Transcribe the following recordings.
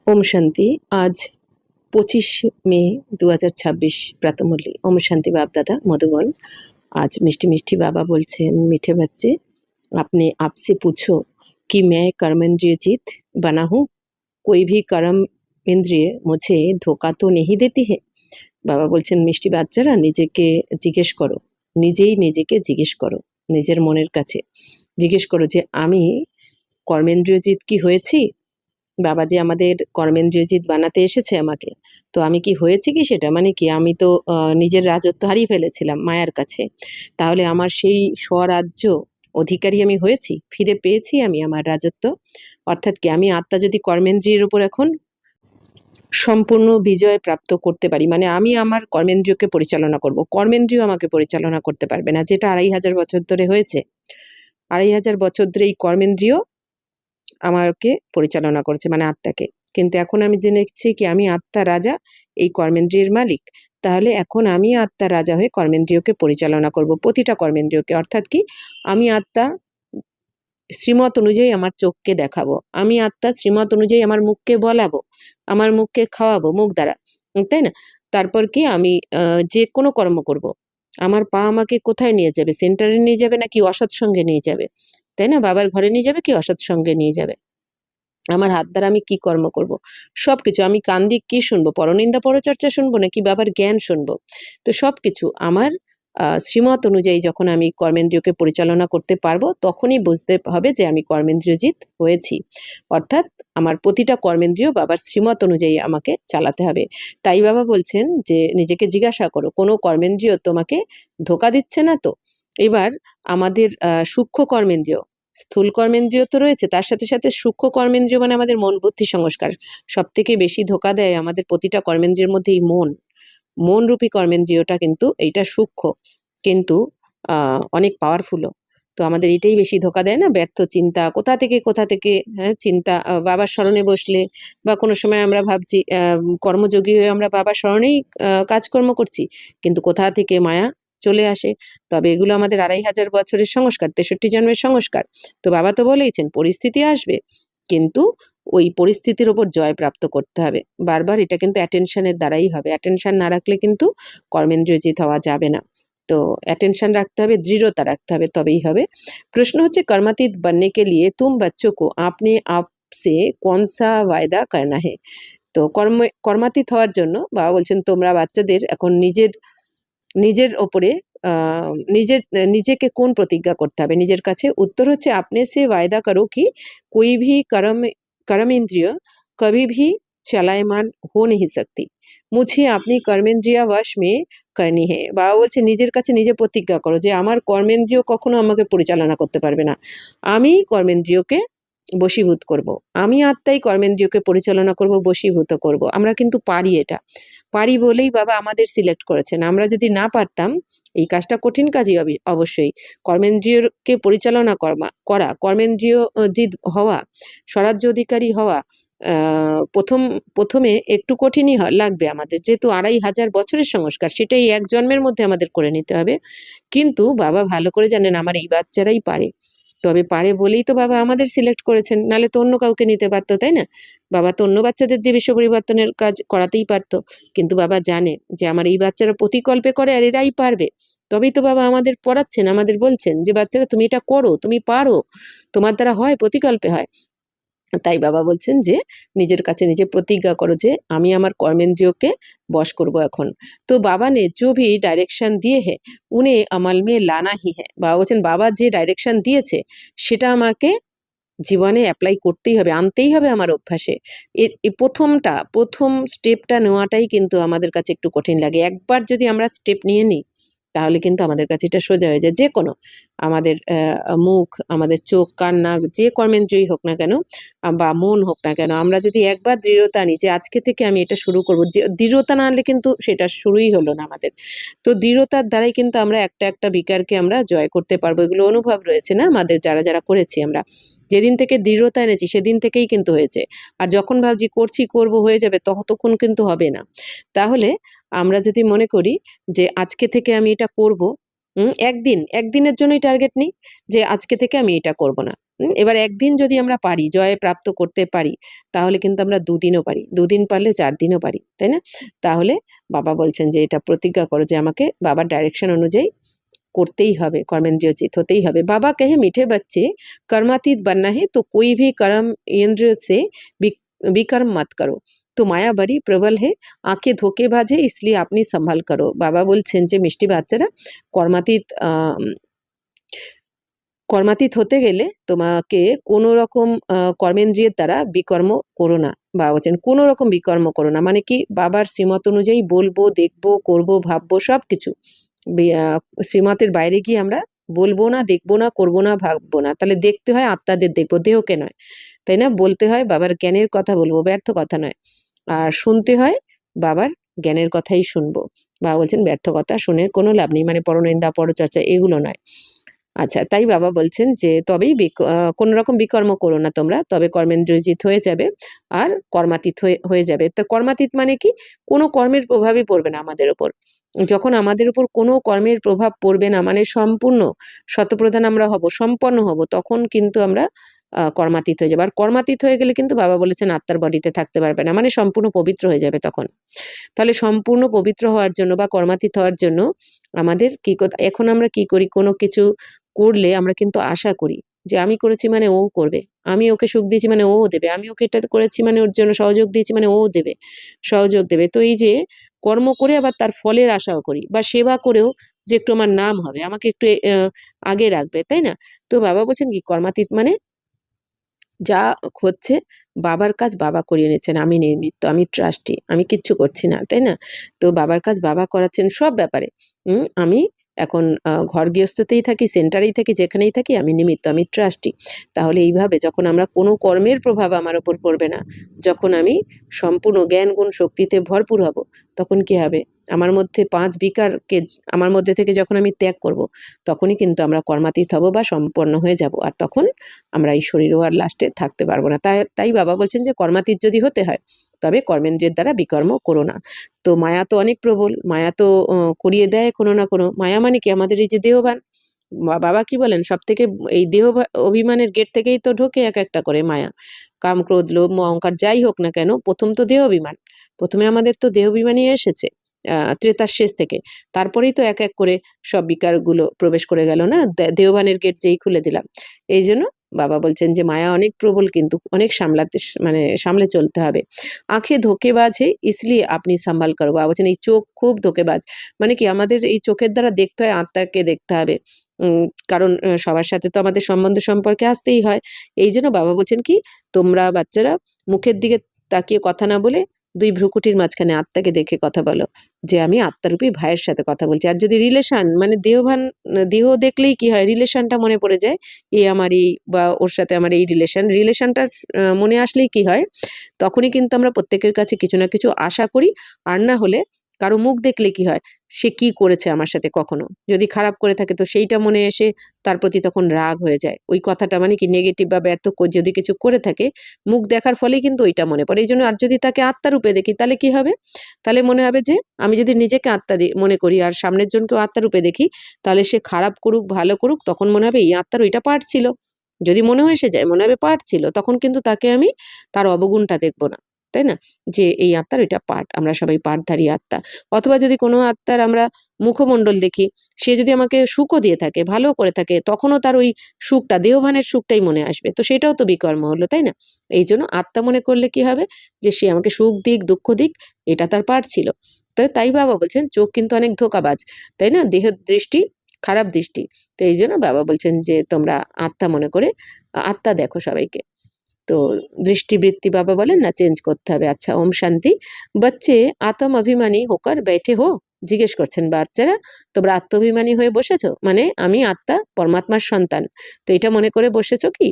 ओम शांति। आज 25 मई 2026 प्रातमुरली। ओम शांति बाप दादा मधुबन। आज मिष्टी मिष्टी बाबा बोलছেন, मीठे बच्चे आपने आपसे पूछो कि मैं कर्मेंद्रिय जीत बना हूँ। कोई भी कर्म इंद्रिय मुझे धोखा तो नहीं देती है। বাবা বলছেন মিষ্টি বাচ্চারা নিজেকে জিজ্ঞেস করো, নিজেকে জিজ্ঞেস করো, নিজের মনের কাছে জিজ্ঞেস করো যে আমি কর্মেন্দ্রিয়জিৎ কি হয়েছি। বাবা যে আমাদের কর্মেন্দ্রিয়জিৎ বানাতে এসেছে আমাকে, তো আমি কি হয়েছি কি, সেটা মানে কি আমি তো নিজের রাজত্ব হারিয়ে ফেলেছিলাম মায়ার কাছে। তাহলে আমার সেই স্বরাজ্য অধিকারী আমি হয়েছি, ফিরে পেয়েছি আমি আমার রাজত্ব। অর্থাৎ কি আমি আত্মা যদি কর্মেন্দ্রিয়ের উপর এখন সম্পূর্ণ বিজয় প্রাপ্ত করতে পারি, মানে আমি আমার কর্মেন্দ্রিয়কে পরিচালনা করব, কর্মেন্দ্রিয় আমাকে পরিচালনা করতে পারবে না, যেটা 2500 বছর ধরে হয়েছে। 2500 বছর ধরে এই কর্মেন্দ্রিয় আমাকে পরিচালনা করেছে, মানে আত্মাকে। কিন্তু এখন আমি জেনেছি কি আমি আত্মা রাজা, এই কর্মেন্দ্রিয়ের মালিক। তাহলে এখন আমি আত্মা রাজা হয়ে কর্মেন্দ্রিয়কে পরিচালনা করব, প্রতিটা কর্মেন্দ্রিয়কে। অর্থাৎ কি আমি আত্মা শ্রীমত অনুযায়ী আমার চোখকে দেখাবো, আমি আত্মা শ্রীমত অনুযায়ী আমার মুখকে বলাবো, আমার মুখকে খাওয়াবো মুখ দ্বারা, তাই না? তারপর কি আমি যে কোনো কর্ম করব। আমার পা আমাকে কোথায় নিয়ে যাবে, সেন্টারে নিয়ে যাবে নাকি অসৎ সঙ্গে নিয়ে যাবে, তাই না? বাবার ঘরে নিয়ে যাবে কি অসৎ সঙ্গে নিয়ে যাবে। আমার হাত দ্বারা আমি কি কর্ম করব, সবকিছু। আমি কান দিয়ে কি শুনবো, পরনিন্দা পরচর্চা শুনবো নাকি বাবার জ্ঞান শুনবো। তো সবকিছু আমার শ্রীমত অনুযায়ী যখন আমি কর্মেন্দ্রিয়কে পরিচালনা করতে পারবো, তখনই বুঝতে হবে যে আমি কর্মেন্দ্রিয়জিৎ হয়েছি। অর্থাৎ আমার প্রতিটা কর্মেন্দ্রিয় বাবার শ্রীমত অনুযায়ী আমাকে চালাতে হবে। তাই বাবা বলছেন যে নিজেকে জিজ্ঞাসা করো, কোনো কর্মেন্দ্রিয় তোমাকে ধোকা দিচ্ছে না তো। এবার আমাদের সূক্ষ্ম কর্মেন্দ্রিয়, স্থূল কর্মেন্দ্রিয় তো রয়েছে, তার সাথে সাথে সূক্ষ্ম কর্মেন্দ্রিয় মানে আমাদের মন বুদ্ধি সংস্কার। সব থেকে বেশি ধোকা দেয় আমাদের প্রতিটা কর্মেন্দ্রিয়ের মধ্যে এই মন রূপী কর্মেন্দ্রিয়টা, কিন্তু এইটা সূক্ষ্ম কিন্তু অনেক পাওয়ারফুলও। তো আমাদের এটাই বেশি ধোকা দেয় না, ব্যর্থ চিন্তা কোথা থেকে, হ্যাঁ চিন্তা। বাবার স্মরণে বসলে বা কোনো সময় আমরা ভাবছি কর্মযোগী হয়ে আমরা বাবার স্মরণেই কাজকর্ম করছি, কিন্তু কোথা থেকে মায়া চলে আসে। তবে এগুলো আমাদের 2500 বছরের সংস্কার, 63 জন্মের সংস্কার। তো বাবা তো বলেইছেন পরিস্থিতি আসবে, কিন্তু ওই পরিস্থিতির ওপর জয় প্রাপ্ত করতে হবে বারবার। এটা কিন্তু অ্যাটেনশনের দ্বারাই হবে, অ্যাটেনশন না রাখলে কিন্তু কর্মেন্দ্রিয়জিৎ হওয়া যাবে না। তো অ্যাটেনশন রাখতে হবে, দৃঢ়তা রাখতে হবে, তবেই হবে। প্রশ্ন হচ্ছে कर्मातीत बनने के लिए तुम बच्चों को अपने आप से कौन सा वायदा करना है। তো কর্মাতীত হওয়ার জন্য বাবা বলছেন তোমরা বাচ্চাদের এখন নিজের ওপরে নিজেকে কোন প্রতিজ্ঞা করতে হবে নিজের কাছে। উত্তর হচ্ছে আপনি সে वायदा करो कि कोई भी कर्म इंद्रिय कभी भी चलायमान हो नहीं सकती, मुझे अपनी कर्मेंद्रिया वश में करनी है। বাবা বলছে নিজের কাছে নিজে প্রতিজ্ঞা করো যে আমার কর্মেন্দ্রিয় কখনো আমাকে পরিচালনা করতে পারবে না, আমি কর্মেন্দ্রিয়কে বশীভূত করব, আমি আত্মাই কর্মেন্দ্রিয়কে পরিচালনা করব, বশীভূত করব। আমরা কিন্তু পারি, এটা পারি বলেই বাবা আমাদের সিলেক্ট করেছেন। আমরা যদি না পারতাম, এই কাজটা কঠিন কাজই অবশ্যই। কর্মেন্দ্রিয়কে পরিচালনা করা, কর্মেন্দ্রিয় জিৎ হওয়া, স্বরাজ্য অধিকারী হওয়া প্রথমে একটু কঠিনই লাগবে আমাদের, যেহেতু 2500 বছরের সংস্কার, সেটাই এক জন্মের মধ্যে আমাদের করে নিতে হবে। কিন্তু বাবা ভালো করে জানেন আমার এই বাচ্চারাই পারে। তবে পারে বলেই তো বাবা আমাদের সিলেক্ট করেছেন, নালে তো অন্য কাউকে নিতে পারতো, তাই না? বাবা তো অন্য বাচ্চাদের দিয়ে বিশ্ব পরিবর্তনের কাজ করাতেই পারতো, কিন্তু বাবা জানে যে আমার এই বাচ্চারা প্রতিকল্পে করে আর এরাই পারবে। তবেই তো বাবা আমাদের পড়াচ্ছেন, আমাদের বলছেন যে বাচ্চারা তুমি এটা করো, তুমি পারো, তোমার দ্বারা হয়, প্রতিকল্পে হয়। তাই বাবা বলছেন যে নিজের কাছে নিজে প্রতিজ্ঞা করো যে আমি আমার কর্মেন্দ্রিয়কে বশ করব এখন। তো বাবা ने जो भी डायरेक्शन दिए हैं उन्हें अमल में लाना ही है। বাবা বলছেন বাবা যে ডাইরেকশন দিয়েছে সেটা আমাকে জীবনে অ্যাপ্লাই করতেই হবে, আনতেই হবে আমার অভ্যাসে। এই প্রথম স্টেপটা নেওয়াটাই কিন্তু আমাদের কাছে একটু কঠিন লাগে। একবার যদি আমরা স্টেপ নিয়ে নিই তাহলে কিন্তু আমাদের কাছে এটা সোজা হয়ে যায়। যে কোনো আমাদের মুখ, আমাদের চোখ, কান, নাক, যে কর্মেন্দ্রিয়ই হোক না কেন বা মন হোক না কেন, আমরা যদি একবার দৃঢ়তা নিই যে আজকে থেকে আমি এটা শুরু করব, যে দৃঢ়তা না আনলে কিন্তু সেটা শুরুই হলো না আমাদের। তো দৃঢ়তার দ্বারাই কিন্তু আমরা একটা বিকারকে আমরা জয় করতে পারবো। এগুলো অনুভব রয়েছে না আমাদের, যারা করেছি আমরা। যেদিন থেকে দৃঢ়তা এনেছি সেদিন থেকেই কিন্তু হয়েছে। আর যখন ভাবছি করব হয়ে যাবে, ততক্ষণ কিন্তু হবে না। তাহলে আমরা যদি মনে করি যে আজকে থেকে আমি এটা করব, একদিনের জন্যই টার্গেট নিই যে আজকে থেকে আমি এটা করব না, এবার একদিন যদি আমরা পারি, জয় প্রাপ্ত করতে পারি, তাহলে কিন্তু আমরা দুদিনও পারি, দুদিন পারলে 4 দিনও পারি, তাই না? তাহলে বাবা বলছেন যে এটা প্রতিজ্ঞা করো যে আমাকে বাবার ডাইরেকশন অনুযায়ী করতেই হবে, कर्मेंद्रियोचित होते ही হবে। बाबा कहे मीठे बच्चे कर्मातीत बनना है तो कोई भी कर्म इंद्रिय से विकर्म मत करो, তো মায়া বড়ি প্রবল হে, আঁকে ধোকেবাজ হে, इसलिए আপনি संभल करो। বাবা বলছেন যে মিষ্টি বাচ্চারা কর্মাতীত কর্মাতীত হতে গেলে তোমাকে কোনো রকম কর্মেন্দ্রিয়ের দ্বারা বিকর্ম করো না। বাবা বলছেন কোনো রকম বিকর্ম করো না, মানে কি বাবার শ্রীমত অনুযায়ী বলবো, দেখবো, করবো, ভাববো, সব কিছু শ্রীমতের বাইরে গিয়ে আমরা বলবো না, দেখবো না, করবো না, ভাববো না। তাহলে দেখতে হয় আত্মাদের দেখবো, দেহকে নয়, তাই না? বলতে হয় বাবার জ্ঞানের কথা বলবো, ব্যর্থ কথা নয়। আর শুনতে হয় বাবার জ্ঞানের কথাই শুনবো। বাবা বলছেন ব্যর্থ কথা শুনে কোনো লাভ নেই, মানে পরনিন্দা, পরচর্চা এগুলো নয়। আচ্ছা, তাই বাবা বলছেন যে তবেই কোনো রকম বিকর্ম করো না তোমরা, তবে কর্মেন্দ্রিয়জিৎ হয়ে যাবে আর কর্মাতীত হয়ে যাবে। তো কর্মাতীত মানে কি? কোনো কর্মের প্রভাবই পড়বে না আমাদের ওপর। যখন আমাদের উপর কোনো কর্মের প্রভাব পড়বে না, মানে সম্পূর্ণ শতপ্রধান আমরা হব, সম্পন্ন হব, তখন কিন্তু আমরা কর্মাতীত হয়ে যাবো। আর কর্মাতীত হয়ে গেলে কিন্তু বাবা বলেছেন আত্মার বডিতে থাকতে পারবে না, মানে সম্পূর্ণ পবিত্র হয়ে যাবে তখন। তাহলে সম্পূর্ণ পবিত্র হওয়ার জন্য বা কর্মাতীত হওয়ার জন্য আমাদের কি এখন আমরা কি করি, কোনো কিছু করলে আমরা কিন্তু আশা করি যে আমি করেছি মানে ও করবে, আমি ওকে সুখ দিয়েছি মানে ও দেবে, আমি ওকে এটা করেছি মানে ওর জন্য সহযোগ দিয়েছি মানে ও দেবে, সহযোগ দেবে। তো এই যে কর্ম করে আবার তার ফলের আশাও করি, বা সেবা করেও যে একটু আমার নাম হবে, আমাকে একটু আগে রাখবে, তাই না? তো বাবা বলছেন কি কর্মাতীত মানে যা হচ্ছে বাবার কাজ বাবা করিয়ে নিচ্ছেন, আমি নিমিত্ত, আমি ট্রাস্টি, আমি কিচ্ছু করছি না, তাই না? তো বাবার কাজ বাবা করাচ্ছেন সব ব্যাপারে। আমি এখন ঘর গৃহস্থতেই থাকি, সেন্টারেই থাকি, যেখানেই থাকি, আমি নিমিত্ত, আমি ট্রাস্টি। তাহলে এইভাবে যখন আমরা কোনো কর্মের প্রভাব আমার ওপর পড়বে না, যখন আমি সম্পূর্ণ জ্ঞান গুণ শক্তিতে ভরপুর হব, তখন কি হবে? আমার মধ্যে 5 বিকারকে আমার মধ্যে থেকে যখন আমি ত্যাগ করব, তখনই কিন্তু আমরা কর্মাতীত হব বা সম্পন্ন হয়ে যাব। আর তখন আমরা এই শরীরও আর লাস্টে থাকতে পারবো না। তাই বাবা বলছেন যে কর্মাতীত যদি হতে হয়, তবে কর্মেন্দ্রিয়ের দ্বারা বিকর্ম করো না। তো মায়া তো অনেক প্রবল, মায়া তো করিয়ে দেয় কোনো না কোনো। মায়া মানে কি? আমাদের এই যে দেহবান, বাবা কি বলেন, সব থেকে এই অভিমানের গেট থেকেই তো ঢোকে এক একটা করে মায়া। কাম, ক্রোধ, লোভ, মোহ, অহংকার যাই হোক না কেন, প্রথম তো দেহ অভিমান, প্রথমে আমাদের তো দেহ অভিমানই এসেছে ত্রেতার শেষ থেকে। তারপরেই তো এক এক করে সব বিকারগুলো প্রবেশ করে গেল না, দেহবানের গেট যেই খুলে দিলাম। এই জন্য বাবা বলছেন যে মায়া অনেক প্রবল, কিন্তু অনেক মানে সামলে চলতে হবে। আঁখে ধোকেবাজ হে, ইসলিয়ে আপনি সাম্ভাল করো। বাবা বলছেন এই চোখ খুব ধোকেবাজ, মানে কি আমাদের এই চোখের দ্বারা দেখতে হয়, আত্মাকে দেখতে হবে। কারণ সবার সাথে তো আমাদের সম্বন্ধ সম্পর্কে আসতেই হয়। এই জন্য বাবা বলছেন কি, তোমরা বাচ্চারা মুখের দিকে তাকিয়ে কথা না বলে 2 ভ্রুকুটির মাঝখানে আত্মাকে দেখে কথা বলো, যে আমি আত্মারূপী ভাইয়ের সাথে কথা বলছি। আর যদি রিলেশন মানে দেহ দেখলেই কি হয়, রিলেশনটা মনে পড়ে যায়, এ আমার এই বা ওর সাথে আমার এই রিলেশনটা মনে আসলেই কি হয়, তখনই কিন্তু আমরা প্রত্যেকের কাছে কিছু না কিছু আশা করি। আর না হলে কারো মুখ দেখলে কি হয়, সে কি করেছে আমার সাথে, কখনো যদি খারাপ করে থাকে তো সেইটা মনে এসে তার প্রতি তখন রাগ হয়ে যায়। ওই কথাটা মানে কি নেগেটিভ বা ব্যর্থ যদি কিছু করে থাকে, মুখ দেখার ফলেই কিন্তু ওইটা মনে পড়ে। এই জন্য আর যদি তাকে আত্মারূপে দেখি, তাহলে কি হবে? তাহলে মনে হবে যে আমি যদি নিজেকে আত্মা মনে করি আর সামনের জনকেও আত্মারূপে দেখি, তাহলে সে খারাপ করুক ভালো করুক, তখন মনে হবে এই আত্মার ওইটা পার্ট ছিল। যদি মনে এসে যায় মনে হবে পার্ট ছিল, তখন কিন্তু তাকে আমি তার অবগুণটা দেখবো না, তাই না? যে এই আত্মার ওইটা পার্ট, আমরা সবাই পার্টধারী আত্মা। অথবা যদি কোনো আত্মার আমরা মুখমণ্ডল দেখি, সে যদি আমাকে সুখও দিয়ে থাকে, ভালো করে থাকে, তখনও তার ওই সুখটা, দেহভানের সুখটাই মনে আসবে। তো সেটাও তো বিকর্ম হলো, তাই না? এই জন্য আত্মা মনে করলে কি হবে, যে সে আমাকে সুখ দিক, দুঃখ দিক, এটা তার পার্ট ছিল। তো তাই বাবা বলছেন চোখ কিন্তু অনেক ধোঁকাবাজ, তাই না? দেহ দৃষ্টি খারাপ দৃষ্টি। তো এই জন্য বাবা বলছেন যে তোমরা আত্মা মনে করে আত্মা দেখো সবাইকে। তো দৃষ্টিবৃত্তি বাবা বলেন না চেঞ্জ করতে হবে। আচ্ছা, ওম শান্তি। বাচ্চে আত্ম অভিমানী হোকার बैठे हो, জিজ্ঞেস করছেন বাচ্চারা, তোমরা আত্মাভিমানী হয়ে বসেছো, মানে আমি আত্মা পরমাত্মার সন্তান, তো এটা মনে করে বসেছো কি?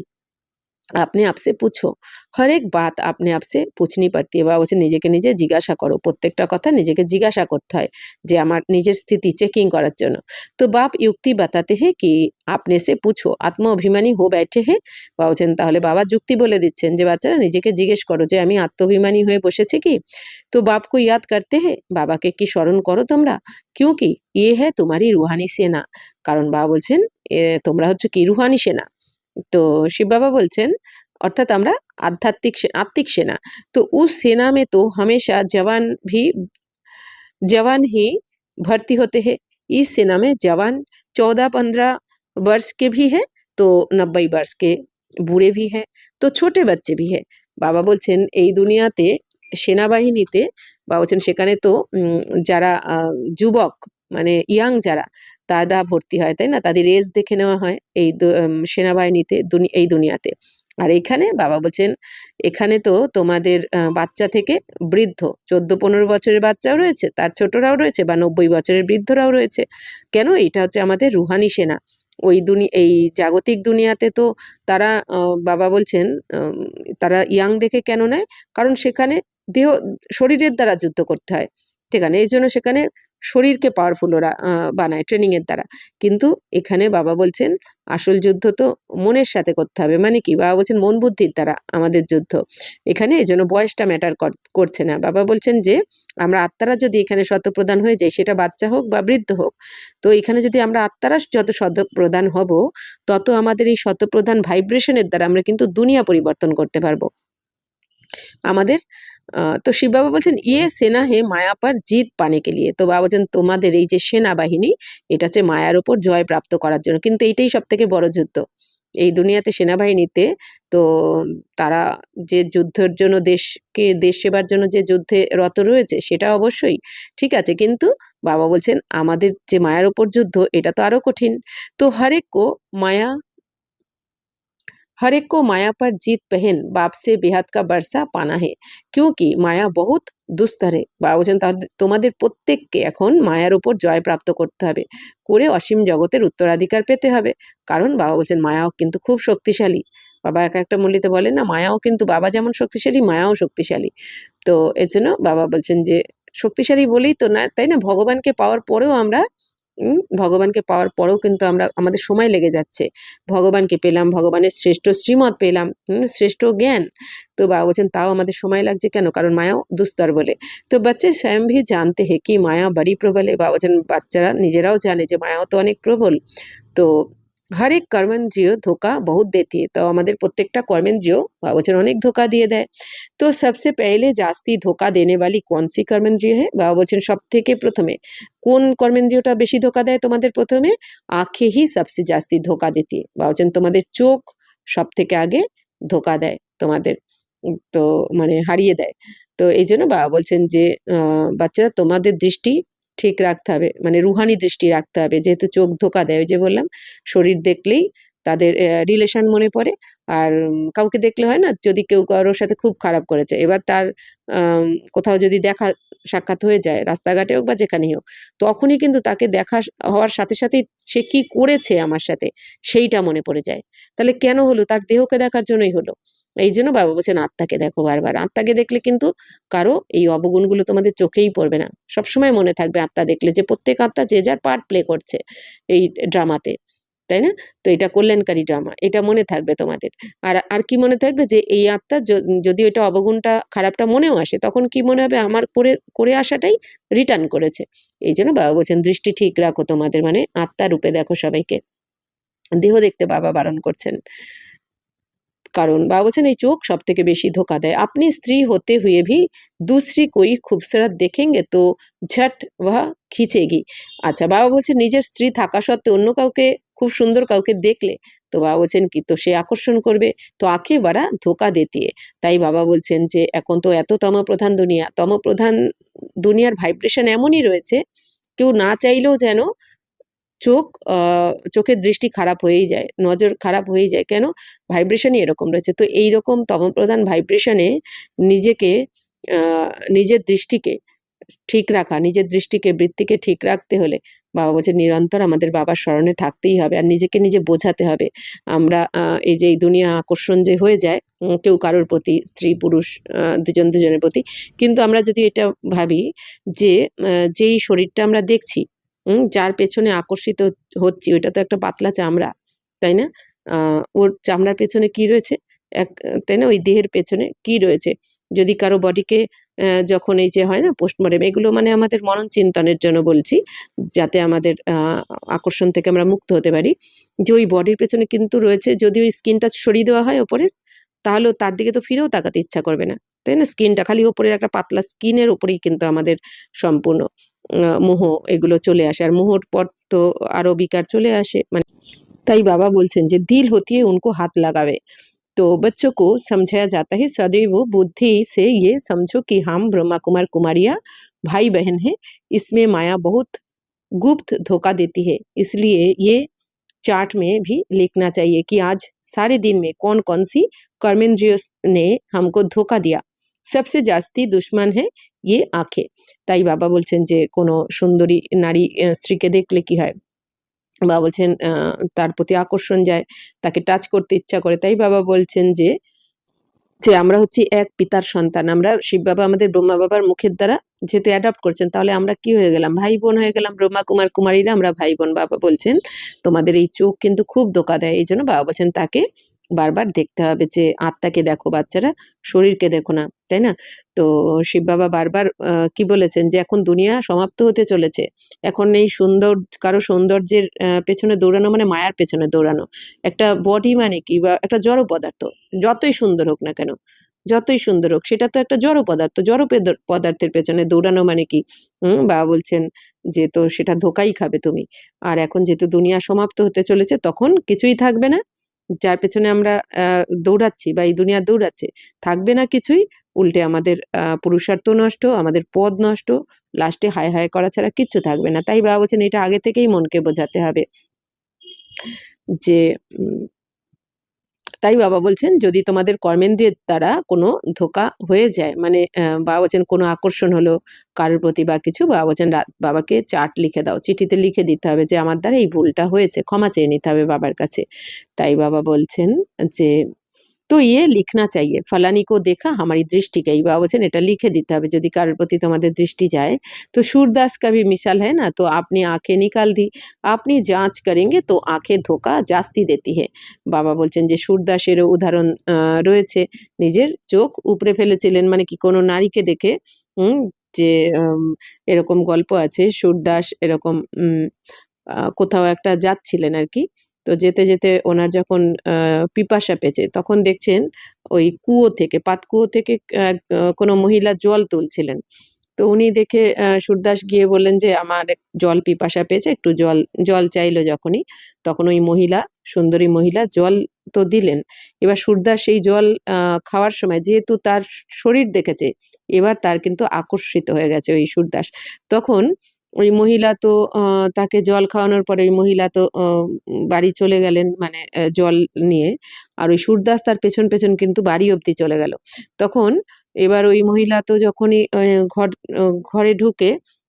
আপনি আপসে পুছো, হর এক বাত আপনি আপসে পুছনি পড়তি है। বাবা বলছেন নিজেকে নিজে জিজ্ঞাসা করো, প্রত্যেকটা কথা নিজেকে জিজ্ঞাসা করতে হয়, যে আমার নিজের স্থিতি চেকিং করার জন্য। তো বাপ যুক্তি বাতাতে হে কি আপনি সে পুছো আত্ম অভিমানী হো बैठे है। বাবা বলছেন তাহলে বাবা যুক্তি বলে দিচ্ছেন যে বাচ্চারা নিজেকে জিজ্ঞেস করো যে আমি আত্মাভিমানী হয়ে বসেছি কি। তো বাপ কো ইয়াদ করতে হে, বাবাকে কি স্মরণ করো তোমরা, क्योंकि ये है तुम्हारी रूहानी सेना। কারণ বাবা বলছেন তোমরা হচ্ছে কি রুহানি সেনা। তো शिव बाबा बोलছেন अर्थात আমরা आत्मिक सेना, तो उस सेना में तो हमेशा जवान ही भर्ती होते हैं। इस सेना में जवान 14-15 वर्ष के भी है, तो 90 वर्ष के বুড়ে भी है, তো ছোট বাচ্চা भी है। বাবা বলছেন এই দুনিয়াতে সেনাবাহিনীতে বাবা বলছেন সেখানে তো যারা যুবক মানে ইয়াং যারা তারা ভর্তি হয়, তাই না? তাদের এজ দেখে নেওয়া হয় এই সেনাবাহিনীতে এই দুনিয়াতে। আর এখানে বাবা বলছেন এখানে তো তোমাদের বাচ্চা থেকে বৃদ্ধ 14-15 বছরের বাচ্চাও রয়েছে, তার ছোটরাও রয়েছে বা 90 বছরের বৃদ্ধরাও রয়েছে। কেন? এটা হচ্ছে আমাদের রুহানি সেনা। এই জাগতিক দুনিয়াতে তো তারা বাবা বলছেন তারা ইয়াং দেখে কেন নেয়? কারণ সেখানে শরীরের দ্বারা যুদ্ধ করতে হয় সেখানে। এইজন্য সেখানে শরীরকে পাওয়ারফুল ওরা বানায় ট্রেনিং এর দ্বারা। কিন্তু এখানে বাবা বলছেন আসল যুদ্ধ তো মনের সাথে করতে হবে। মানে কি? বাবা বলছেন মন বুদ্ধির দ্বারা আমাদের যুদ্ধ। এখানে এজন্য বয়সটা ম্যাটার করছে না। বাবা বলছেন যে আমরা আত্মারা যদি এখানে শতপ্রধান হয়ে যাই, সেটা বাচ্চা হোক বা বৃদ্ধ হোক, তো এখানে যদি আমরা আত্মারা যত শতপ্রধান হব, তত আমাদের এই শতপ্রধান ভাইব্রেশনের দ্বারা আমরা কিন্তু দুনিয়া পরিবর্তন করতে পারবো। আমাদের তো শিব বাবা বলছেন ইয়ে সেনা হে মায়া পর জিত পানে কে লিয়ে। তো বাবা বলছেন তোমাদের এই যে সেনাবাহিনী, এটা হচ্ছে মায়ার উপর জয় প্রাপ্ত করার জন্য। কিন্তু এইটাই সব থেকে বড় যুদ্ধ এই দুনিয়াতে সেনাবাহিনীতে। তো তারা যে যুদ্ধের জন্য দেশ সেবার জন্য যে যুদ্ধে রত রয়েছে সেটা অবশ্যই ঠিক আছে, কিন্তু বাবা বলছেন আমাদের যে মায়ার উপর যুদ্ধ এটা তো আরো কঠিন। তো हर एक को माया पर जीत पहन बाप से बेहद का बरसा पाना है, क्योंकि মায়া বহুত দুস্তরে। বাবা বলছেন তাহলে তোমাদের প্রত্যেককে এখন মায়ার উপর জয় প্রাপ্ত করতে হবে, করে অসীম জগতের উত্তরাধিকার পেতে হবে। কারণ বাবা বলছেন মায়াও কিন্তু খুব শক্তিশালী। বাবা এক একটা মূল্যতে বলেন না, মায়াও কিন্তু বাবা যেমন শক্তিশালী মায়াও শক্তিশালী। তো এর জন্য বাবা বলছেন যে শক্তিশালী বলেই তো না, তাই না? ভগবানকে পাওয়ার পরেও কিন্তু আমাদের সময় লেগে যাচ্ছে। ভগবানকে পেলাম, ভগবানের শ্রেষ্ঠ শ্রীমত পেলাম, শ্রেষ্ঠ জ্ঞান, তো বাবা বলছেন তাও আমাদের সময় লাগছে কেন? কারণ মায়াও দুস্তর বলে। তো বাচ্চা স্বয়ং ভি জানতে হে কি মায়া বড়ি প্রবল है। বাবা বলছেন বাচ্চারা নিজেরাও জানে যে মায়াও তো অনেক প্রবল। তো हर एक कर्मेंद्रिय धोखा बहुत देती है। তো আমাদের প্রত্যেকটা কর্মেন্দ্রিয় বাবা বলছেন অনেক ধোকা দিয়ে দেয়। তো सबसे पहले जास्ती धोखा देने वाली कौन सी कर्मेंद्रिय है। বাবা বলছেন সব থেকে প্রথমে কোন কর্মেন্দ্রিয়টা বেশি ধোকা দেয় তোমাদের? প্রথমে আঁখে হি सबसे जास्ती धोखा देती है। বাবা বলছেন তোমাদের চোখ সব থেকে আগে ধোকা দেয় তোমাদের, তো মানে হারিয়ে দেয়। তো এই জন্য বাবা বলছেন যে বাচ্চারা তোমাদের দৃষ্টি ঠিক রাখতে হবে, মানে রুহানি দৃষ্টি রাখতে হবে। যেহেতু চোখ ধোকা দেয়, ওই যে বললাম শরীর দেখলেই তাদের রিলেশন মনে পড়ে। আর কাউকে দেখলে হয় না, যদি কেউ কারোর সাথে খুব খারাপ করেছে, এবার তার কোথাও যদি দেখা সাক্ষাৎ হয়ে যায় রাস্তাঘাটে হোক বা যেখানেই হোক, তখনই কিন্তু তাকে দেখা হওয়ার সাথে সাথেই সে কি করেছে আমার সাথে সেইটা মনে পড়ে যায়। তাহলে কেন হলো? তার দেহকে দেখার জন্যই হলো। এই জন্য বাবা বলছেন আত্মাকে দেখো বারবার। আত্মাকে দেখলে কিন্তু কারো এই অবগুণগুলো তোমাদের চোখেই পড়বে না। সবসময় মনে থাকবে আত্মা দেখলে যে প্রত্যেক আত্মা যে যার পার্ট প্লে করছে এই ড্রামাতে, তাই না? তো এটা কল্যাণকারী ড্রামা, এটা মনে থাকবে তোমাদের। আর কি মনে থাকবে? যে এই আত্মা যদি ওইটা অবগুণটা খারাপটা মনেও আসে, তখন কি মনে হবে? আমার করে আসাটাই রিটার্ন করেছে। এই জন্য বাবা বলছেন দৃষ্টি ঠিক রাখো তোমাদের, মানে আত্মা রূপে দেখো সবাইকে। দেহ দেখতে বাবা বারণ করছেন। কারণ বাবা বলছেন এই চোখ সব থেকে বেশি ধোকা দেয়। আপনি স্ত্রী হতে হুয়ে ভি दूसरी कोई खूबसूरत देखेंगे तो झट वह खींचेगी। আচ্ছা, বাবা বলছেন নিজের স্ত্রী থাকা সত্ত্বেও অন্য কাউকে খুব সুন্দর কাউকে দেখলে, তো বাবা বলছেন কি, তো সে আকর্ষণ করবে। তো আঁখে বাড়া ধোকা দেতিয়ে। তাই বাবা বলছেন যে এখন তো এত তমপ্রধান দুনিয়া, তমপ্রধান দুনিয়ার ভাইব্রেশন এমনই রয়েছে, কেউ না চাইলেও যেন চোখের দৃষ্টি খারাপ হয়েই যায়, নজর খারাপ হয়েই যায়। কেন? ভাইব্রেশনই এরকম রয়েছে। তো এইরকম তমপ্রধান ভাইব্রেশনে নিজেকে নিজের দৃষ্টিকে ঠিক রাখা, নিজের দৃষ্টিকে বৃত্তিকে ঠিক রাখতে হলে বাবা বলছেন নিরন্তর আমাদের বাবার স্মরণে থাকতেই হবে আর নিজেকে নিজে বোঝাতে হবে। আমরা এই যে এই দুনিয়া আকর্ষণ যে হয়ে যায় কেউ কারোর প্রতি, স্ত্রী পুরুষ দুজন দুজনের প্রতি, কিন্তু আমরা যদি এটা ভাবি যে যেই শরীরটা আমরা দেখছি, যার পেছনে আকর্ষিত হচ্ছি, ওইটা তো একটা পাতলা চামড়া, তাই না? ওর চামড়ার পেছনে কি রয়েছে? তাই না? ওই দেহের পেছনে কি রয়েছে? যদি কারো বডিকে যখন এই যে হয় না পোস্টমর্টেম, এগুলো মানে আমাদের মনন চিন্তনের জন্য বলছি, যাতে আমাদের আকর্ষণ থেকে আমরা মুক্ত হতে পারি, যে ওই বডির পেছনে কিন্তু রয়েছে, যদি ওই স্কিনটা সরিয়ে দেওয়া হয় ওপরে, তাহলেও তার দিকে তো ফিরেও তাকাতে ইচ্ছা করবে না, তাই না? স্কিনটা খালি ওপরের একটা পাতলা স্কিনের উপরেই কিন্তু আমাদের সম্পূর্ণ মোহ এগুলো চলে আসে, আর মোহর পর তো আরো বিকার চলে আসে। মানে তাই বাবা বলছেন যে দিল হতিয়ে উनको হাত লাগাবে। तो बच्चों को समझाया जाता है सदैव बुद्धि से ये समझो कि हम ब्रह्मा कुमार कुमारियाँ भाई बहन हैं, इसमें माया बहुत गुप्त धोखा देती है, इसलिए ये चार्ट में भी लिखना चाहिए कि आज सारे दिन में कौन कौन सी कर्मेंद्रियों ने हमको धोखा दिया, सबसे जास्ती दुश्मन है ये आंखें। তাই বাবা বলছেন যে কোনো সুন্দরী নারী স্ত্রীকে দেখলে কি হয়, বাবা বলছেন তার প্রতি আকর্ষণ যায়, তাকে টাচ করতে ইচ্ছা করে। তাই বাবা বলছেন যে আমরা হচ্ছি এক পিতার সন্তান, আমরা শিব বাবা আমাদের ব্রহ্মা বাবার মুখের দ্বারা যেহেতু অ্যাডপ্ট করছেন, তাহলে আমরা কি হয়ে গেলাম? ভাই বোন হয়ে গেলাম। ব্রহ্মা কুমার কুমারীরা আমরা ভাই বোন। বাবা বলছেন তোমাদের এই চোখ কিন্তু খুব ধোঁকা দেয়, এই জন্য বাবা বলছেন তাকে বারবার দেখতে হবে, যে আত্মাকে দেখো বাচ্চারা, শরীরকে দেখো না, তাই না? তো শিব বাবা বারবার কি বলেছেন, যে এখন দুনিয়া সমাপ্ত হতে চলেছে, এখন এই কারো সৌন্দর্যের পেছনে দৌড়ানো মানে মায়ার পেছনে দৌড়ানো। একটা বডি মানে কি, বা একটা জড় পদার্থ, যতই সুন্দর হোক না কেন, যতই সুন্দর হোক, সেটা তো একটা জড় পদার্থ, পদার্থের পেছনে দৌড়ানো মানে কি? বাবা বলছেন যে তো সেটা ধোকাই খাবে তুমি। আর এখন যেহেতু দুনিয়া সমাপ্ত হতে চলেছে, তখন কিছুই থাকবে না, যার পেছনে আমরা দৌড়াচ্ছি বা এই দুনিয়া দৌড়াচ্ছে, থাকবে না কিছুই, উল্টে আমাদের পুরুষার্থ নষ্ট, আমাদের পদ নষ্ট, লাস্টে হায় হায় করা ছাড়া কিচ্ছু থাকবে না। তাই বাবা বলছেন এটা আগে থেকেই মনকে বোঝাতে হবে, যে তাই বাবা বলছেন যদি তোমাদের কর্মেন্দ্রিয়ের দ্বারা কোনো ধোঁকা হয়ে যায়, মানে বাবা বলছেন কোনো আকর্ষণ হলো কারোর প্রতি বা কিছু, বাবা বলছেন বাবাকে চার্ট লিখে দাও, চিঠিতে লিখে দিতে হবে যে আমার দ্বারা এই ভুলটা হয়েছে, ক্ষমা চেয়ে নিতে হবে বাবার কাছে। তাই বাবা বলছেন যে तो ये लिखना चाहिए, फलानी को देखा हमारी दृष्टि गई। बाबा বলছেন এটা লিখে দিতে হবে, যদি কারোর প্রতি তোমাদের দৃষ্টি যায়। तो सूरदास का भी मिसाल है ना, तो आपने आंखें निकाल दी, আপনি जांच करेंगे तो आंखें धोखा जास्ती देती है। বাবা বলছেন যে সুরদাসেরও উদাহরণ রয়েছে, নিজের চোখ উপড়ে ফেলেছিলেন, মানে কি কোনো নারীকে দেখে, হুম, যে এরকম গল্প আছে, সুরদাস এরকম কোথাও একটা যাচ্ছিলেন আর কি, তো যেতে যেতে ওনার যখন পিপাসা পেয়েছে, তখন দেখছেন ওই কুয়ো থেকে, পাতকুয়ো থেকে কোনো মহিলা জল তুলছিলেন। তো উনি দেখে সুরদাস গিয়ে বললেন যে আমার জল পিপাসা পেয়েছে, একটু জল। জল চাইলো যখনই, তখন ওই মহিলা, সুন্দরী মহিলা জল তো দিলেন। এবার সুরদাস সেই জল খাওয়ার সময় যেহেতু তার শরীর দেখেছে, এবার তার কিন্তু আকর্ষিত হয়ে গেছে ওই সুরদাস। তখন ওই মহিলা তো তাকে জল খাওয়ানোর পরে ওই মহিলা তো বাড়ি চলে গেলেন, মানে জল নিয়ে। আর ওই সুরদাস তার পেছন পেছন কিন্তু বাড়ি অবধি চলে গেল। তখন এবার ওই মহিলা তো যখনই ঘরে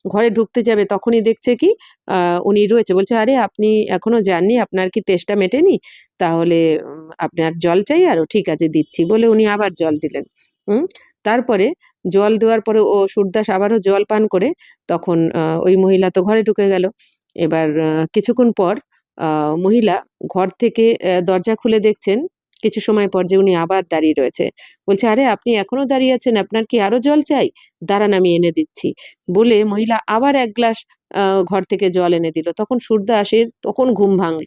ঘরে ঢুকতে যাবে, তখনই দেখছে কি উনি রয়েছে। বলছে, আরে আপনি এখনো যাননি, আপনার কি তেষ্টা মেটেনি? তাহলে আপনার জল চাই আরো? ঠিক আছে দিচ্ছি, বলে উনি আবার জল দিলেন। হুম, তারপরে জল দেওয়ার পরে ও সুরদাস আবারও জল পান করে, তখন ওই মহিলা তো ঘরে ঢুকে গেল। এবার কিছুক্ষণ পর মহিলা ঘর থেকে দরজা খুলে দেখছেন কিছু সময় পর যে উনি আবার দাঁড়িয়ে রয়েছে। বলছে, আরে আপনি এখনো দাঁড়িয়ে আছেন, আপনার কি আরো জল চাই? দাঁড়ান আমি এনে দিচ্ছি। বলে মহিলা আবার এক গ্লাস ঘর থেকে জল এনে দিল। তখন সুরদাসের তখন ঘুম ভাঙল,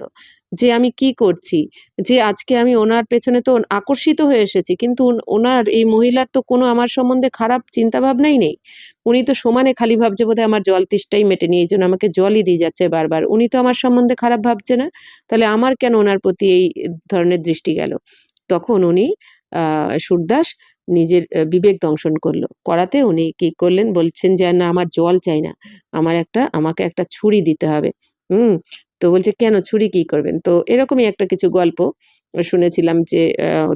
যে আমি কি করছি? যে আজকে আমি ওনার পেছনে তো আকর্ষিত হয়ে এসেছি, কিন্তু ওনার এই মহিলার তো কোনো আমার সম্বন্ধে খারাপ চিন্তা ভাবনাই নেই। উনি তো সমানে খালি ভাবছে বোধহয় আমার জল তেষ্টাই মেটেনি, এইজন্য আমাকে জলই দিয়ে যাচ্ছে বারবার। উনি তো আমার সম্বন্ধে খারাপ ভাবছে না, তাহলে আমার কেন ওনার প্রতি এই ধরনের দৃষ্টি গেল? তখন উনি সুরদাস নিজের বিবেক দংশন করলো। করাতে উনি কি করলেন, বলছেন যে না আমার জল চাই না, আমাকে একটা ছুরি দিতে হবে। হুম, তো বলছে কেন, ছুরি কি করবেন? তো এরকমই একটা কিছু গল্প শুনেছিলাম, যে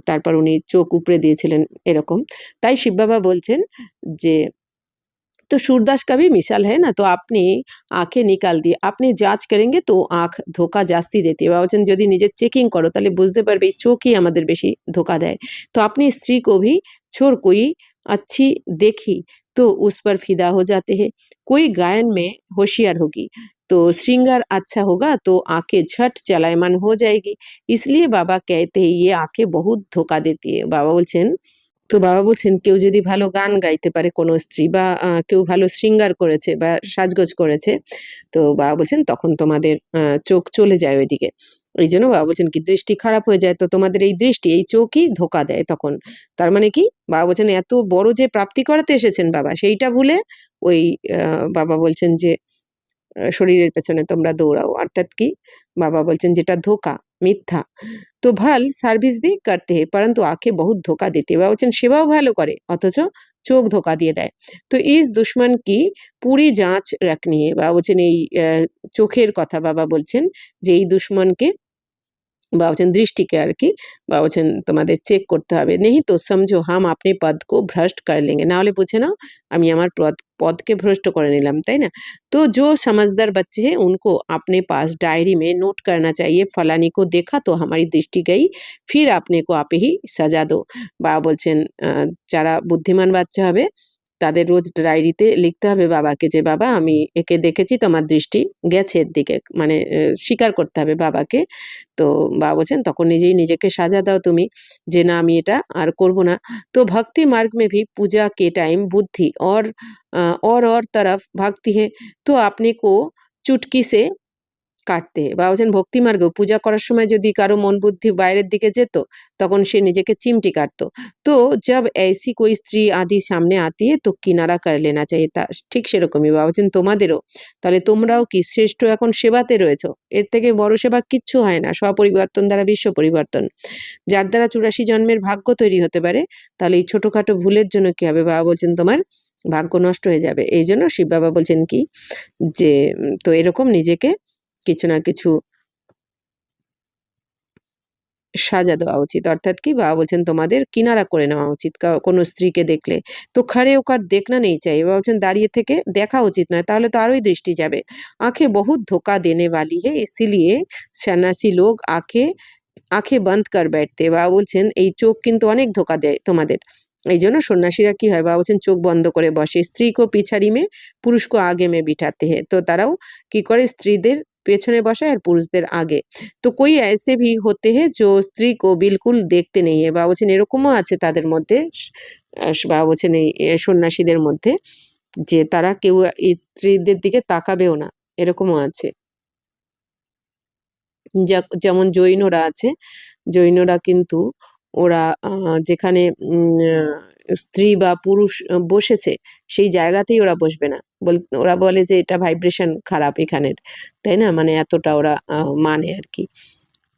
তারপর উনি চোখ উপড়ে দিয়েছিলেন এরকম। তাই শিব বাবা বলছেন যে तो सूरदास का भी मिसाल है ना, तो আপনি आँखें निकाल दिए, আপনি जाँच करेंगे तो आँख ধোঁকা জাস্তি देती है। বাবা বলছেন যদি নিজের চেকিং করো তাহলে বুঝতে পারবে এই চোখই আমাদের বেশি ধোঁকা দেয়। तो अपनी स्त्री को भी छोड़ कोई अच्छी देखी तो उस पर फिदा हो जाते हैं। कोई गायन में होशियार होगी तो श्रृंगार अच्छा होगा तो आँखें झट चलायमान हो जाएगी। इसलिए बाबा कहते हैं ये आँखें बहुत धोखा देती है। বাবা বলছেন তো বাবা বলছেন কেউ যদি ভালো গান গাইতে পারে কোনো স্ত্রী বা কেউ ভালো শৃঙ্গার করেছে বা সাজগোজ করেছে, তো বাবা বলছেন তখন তোমাদের চোখ চলে যায় ওইদিকে। এই জন্য বাবা বলছেন কি দৃষ্টি খারাপ হয়ে যায়, তো তোমাদের এই দৃষ্টি এই চোখই ধোকা দেয় তখন। তার মানে কি বাবা বলছেন এত বড় যে প্রাপ্তি করাতে এসেছেন বাবা, সেইটা ভুলে ওই বাবা বলছেন যে শরীরের পেছনে তোমরা দৌড়াও, অর্থাৎ কি বাবা বলছেন যেটা ধোঁকা, মিথ্যা। তো ভাল সার্ভিস ভি করতে हैं परंतु आंखें बहुत धोखा देती है। বাবা বলছেন সেবাও ভালো করে অথচ চোখ ধোকা দিয়ে দেয়। তো ইস দুশ্মন কি পুরি যাঁচ রাখনি है। বাবা বলছেন এই চোখের কথা বাবা বলছেন যে এই দুশ্মনকে বাবা বলছেন দৃষ্টিকে আর কি বাবা বলছেন তোমাদের চেক করতে হবে। নেহি তো সমঝো হাম আপনি পদ কো ভ্রষ্ট কর লেंगे, না হলে বুঝে নাও আমি আমার পদকে ভ্রষ্ট করে নিলাম, তাই না? तो जो समझदार बच्चे हैं उनको अपने पास डायरी में नोट करना चाहिए फलानी को देखा तो हमारी दृष्टि गई फिर अपने को आप ही सजा दो। বাবা বলছেন যারা বুদ্ধিমান বাচ্চা হবে তাদের রোজ ডায়েরিতে লিখতে হবে বাবাকে যে বাবা আমি একে দেখেছি তো আমার দৃষ্টি গেছে এর দিকে, মানে স্বীকার করতে হবে বাবাকে। তো বাবা বলছেন তখন নিজেই নিজেকে সাজা দাও তুমি যে না আমি এটা আর করব না। তো भक्ति मार्ग में भी पूजा के टाइम बुद्धि और तरफ भागती है तो अपने को चुटकी से কাটতে বা বলছেন ভক্তি মার্গেও পূজা করার সময় যদি কারো মন বুদ্ধি বাইরের দিকে যেত তখন সে নিজেকে চিমটি কাটতো। তো जब ऐसी कोई স্ত্রী আদি সামনে आती है तो किनारा कर लेना चाहिए। তা ঠিক সেরকমই বাবা বলছেন তোমাদেরও তাহলে তোমরাও কি শ্রেষ্ঠ এখন সেবাতে রয়েছো, এর থেকে বড় সেবা কিচ্ছু হয় না, স্বপরিবর্তন দ্বারা বিশ্ব পরিবর্তন। যার দ্বারা 84 জন্মের ভাগ্য তৈরি হতে পারে, তাহলে এই ছোটখাটো ভুলের জন্য কি হবে বাবা বলছেন তোমার ভাগ্য নষ্ট হয়ে যাবে। এই জন্য শিব বাবা বলছেন কি যে তো এরকম নিজেকে কিছু না কিছু সাজা দেওয়া উচিত, অর্থাৎ কি বাবা বলছেন তোমাদের কিনারা করে নেওয়া উচিত কোনো স্ত্রীকে দেখলে। তো खड़े होकर देखना नहीं चाहिए, বাবা বলছেন দাঁড়িয়ে থেকে দেখা উচিত নয়, তাহলে তো আরোই দৃষ্টি যাবে। आंखें बहुत धोखा देने वाली है इसीलिए सन्यासी लोग आंखें बंद कर बैठते। বাবা বলছেন এই চোখ কিন্তু অনেক ধোকা দেয় তোমাদের, এই জন্য সন্ন্যাসীরা কি হয় বাবা বলছেন চোখ বন্ধ করে বসে। স্ত্রী কো পিছাড়ি মে পুরুষ কো আগে মে বিঠাতে हैं, তো তারাও কি করে স্ত্রীদের পেছনে বসায় আর পুরুষদের আগে। তো कोई ऐसे भी होते हैं जो स्त्री को बिल्कुल देखते नहीं है, বাবা বলছেন এরকমও আছে তাদের মধ্যে বাবা বলছেন এই সন্ন্যাসীদের মধ্যে যে তারা কেউ এই স্ত্রীদের দিকে তাকাবেও না, এরকমও আছে। যেমন জৈনরা আছে, জৈনরা কিন্তু ওরা যেখানে স্ত্রী বা পুরুষ বসেছে সেই জায়গাতেই ওরা বসবে না, ওরা বলে যে এটা ভাইব্রেশন খারাপ এখানের, তাই না? মানে এতটা ওরা মানে আর কি।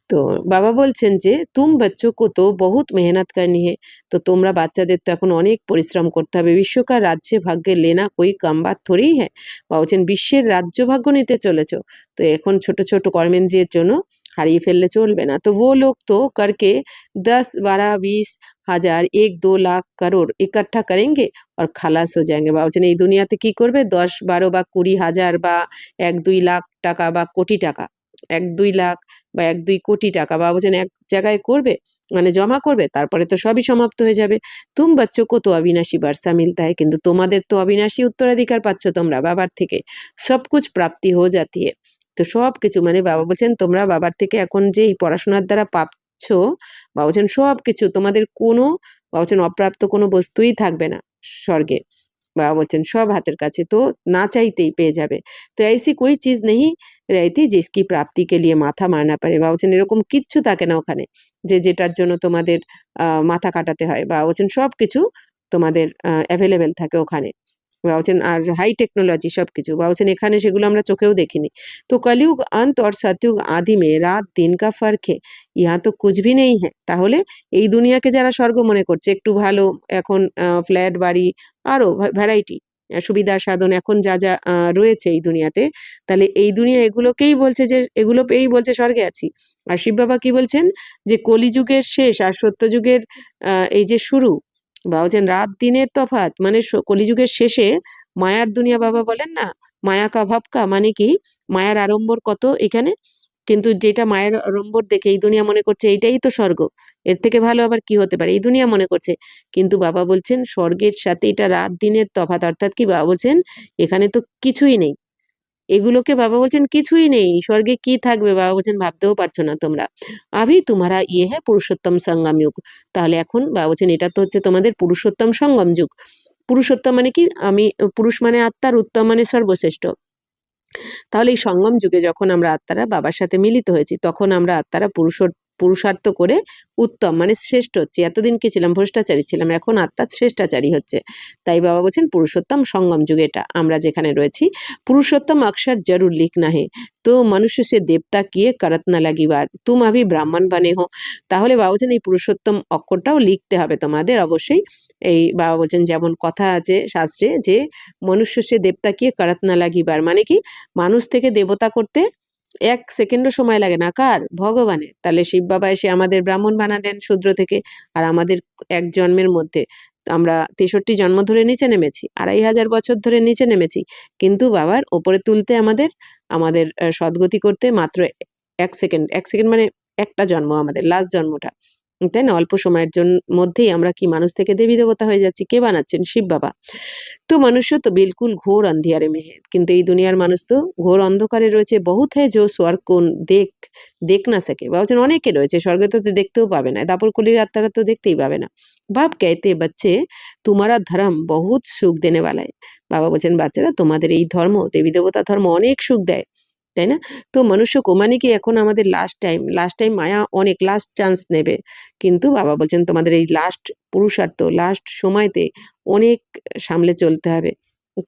তো বাবা বলছেন যে তুম বাচ্চো কো তো বহুত মেহনত করনি হে, তো তোমরা বাচ্চাদের তো এখন অনেক পরিশ্রম করতে হবে। বিশ্বকার রাজ্যে ভাগ্যে লেনা কোই কাম বাত থোড়ি হ্যাঁ, বাবা বলছেন বিশ্বের রাজ্য ভাগ্য নিতে চলেছো, তো এখন ছোট ছোট কর্মেন্দ্রিয়ের জন্য হারিয়ে ফেললে চলবে না। তো वो लोग तो करके 10 12 20 হাজার 1 2 লাখ কারোর ইকট্ঠা করেंगे और খালাস हो जाएंगे। বাবা বলছেন এই দুনিয়াতে কি করবে 10 12 বা 20 হাজার বা 1 2 লাখ টাকা বা কোটি টাকা, 1 2 লাখ বা 1 2 কোটি টাকা বাবা বলছেন এক জায়গায় করবে মানে জমা করবে, তারপরে তো সবই সমাপ্ত হয়ে যাবে। তুম বাচ্চো কো তো অবিনাশী বর্ষা মিলতা है, কিন্তু তোমাদের তো অবিনাশী উত্তরাধিকার পাচ্ছ তোমরা বাবার থেকে। সব কুছ প্রাপ্তি হো জাতি है, তো সবকিছু মানে বাবা বলছেন তোমরা বাবার থেকে এখন যে এই পড়াশোনার দ্বারা পাচ্ছ, বাবা বলছেন সবকিছু তোমাদের কোনো বাবা বলছেন অপ্রাপ্ত কোনো বস্তুই থাকবে না স্বর্গে। বাবা বলছেন সব হাতের কাছে, তো না চাইতেই পেয়ে যাবে। তো ऐसी कोई चीज नहीं रहती जिसकी प्राप्ति के लिए মাথা মারনা পারে। বাবা বলছেন এরকম কিচ্ছু থাকে না ওখানে যে যেটার জন্য তোমাদের মাথা কাটাতে হয়। বাবা বলছেন সবকিছু তোমাদের অ্যাভেলেবেল থাকে ওখানে। বাবা বলছেন আর হাই টেকনোলজি সবকিছু, বাবা বলছেন এখানে সেগুলো আমরা চোখেও দেখিনি। তো কলিयुग अंत और सतयुग आदि में रात दिन का फर्क है, यहाँ तो कुछ भी नहीं है। তাহলে এই দুনিয়াকে যারা স্বর্গ মনে করছে একটু ভালো এখন ফ্ল্যাট বাড়ি আরো ভ্যারাইটি সুবিধা সাধন এখন যা যা রয়েছে এই দুনিয়াতে, তাহলে এই দুনিয়া এগুলোকেই বলছে যে এগুলো পেয়েই বলছে স্বর্গে আছি। আর শিব বাবা কি বলছেন যে কলিযুগের শেষ আর সত্যযুগের এই যে শুরু, বাবা বলছেন রাত দিনের তফাৎ মানে কলিযুগের শেষে মায়ার দুনিয়া বাবা বলেন না, মায়া কা ভাবকা মানে কি মায়ার আড়ম্বর কত এখানে, কিন্তু যেটা মায়ের আড়ম্বর দেখে এই দুনিয়া মনে করছে এইটাই তো স্বর্গ, এর থেকে ভালো আবার কি হতে পারে এই দুনিয়া মনে করছে। কিন্তু বাবা বলছেন স্বর্গের সাথে এটা রাত দিনের তফাৎ, অর্থাৎ কি বাবা বলছেন এখানে তো কিছুই নেই, এগুলোকে বাবা বলছেন কিছুই নেই, স্বর্গে কি থাকবে বাবা বলছেন ভাবতেও পারছো না তোমরা। আভি তোমারা ইয়ে হ্যাঁ পুরুষোত্তম সঙ্গম যুগ। তাহলে এখন বাবা বলছেন এটা তো হচ্ছে তোমাদের পুরুষোত্তম সঙ্গম যুগ। পুরুষোত্তম মানে কি, আমি পুরুষ মানে আত্মার, উত্তম মানে সর্বশ্রেষ্ঠ। তাহলে এই সঙ্গম যুগে যখন আমরা আত্মারা বাবার সাথে মিলিত হয়েছি, তখন আমরা আত্মারা পুরুষার্থ করে উত্তম মানে শ্রেষ্ঠ হচ্ছে। এতদিন কি ছিলাম, ভ্রষ্টাচারী ছিলাম, এখন আত্মা শ্রেষ্ঠাচারী হচ্ছে। তাই বাবা বলছেন পুরুষোত্তম সঙ্গম যুগে এটা আমরা যেখানে রয়েছি। পুরুষোত্তম অক্ষর জরুর লিখনা হে, তো মনুষ্য সে দেবতা কিয়ে করত না লাগিবার, তুম আভি ব্রাহ্মণ বানে হো। তাহলে বাবা বলছেন এই পুরুষোত্তম অক্ষরটাও লিখতে হবে তোমাদের অবশ্যই। এই বাবা বলছেন যেমন কথা আছে শাস্ত্রে যে মনুষ্য সে দেবতা কিয়ে করত না লাগিবার, মানে কি মানুষ থেকে দেবতা করতে 1 সেকেন্ডও সময় লাগে না, কার? ভগবানের। তাহলে শিব বাবা এসে আমাদের ব্রাহ্মণ বানালেন শূদ্র থেকে, আর আমাদের এক জন্মের মধ্যে আমরা 63 জন্ম ধরে নিচে নেমেছি, 2500 বছর ধরে নিচে নেমেছি, কিন্তু বাবার ওপরে তুলতে আমাদের আমাদের সদ্গতি করতে মাত্র 1 সেকেন্ড, 1 সেকেন্ড মানে একটা জন্ম, আমাদের লাস্ট জন্মটা, তাই না? অল্প সময়ের মধ্যেই আমরা কি মানুষ থেকে দেবী দেবতা হয়ে যাচ্ছি। কে বানাচ্ছেন? শিব বাবা। তো মনুষ্য তো বিলকুল ঘোর अंधियारे में है, কিন্তু এই দুনিয়ার মানুষ তো ঘোর অন্ধকারে রয়েছে। বহুত है जो स्वर्ग को দেখ না सके, বলছেন অনেকে রয়েছে স্বর্গে তো দেখতেও পাবে না, দাপরকলির আত্মারা তো দেখতেই পাবে না। বাপ कहते बच्चे तुम्हारा धर्म बहुत সুখ देने वाला है, বাবা বলছেন বাচ্চারা তোমাদের এই ধর্ম, দেবী দেবতা ধর্ম অনেক সুখ দেয়, তাই না? তো মনুষ্যকে মানে কি এখন আমাদের লাস্ট টাইম মায়া অনেক লাস্ট চান্স নেবে, কিন্তু বাবা বলছেন তোমাদের এই লাস্ট পুরুষার্থ, লাস্ট সময়তে অনেক সামলে চলতে হবে।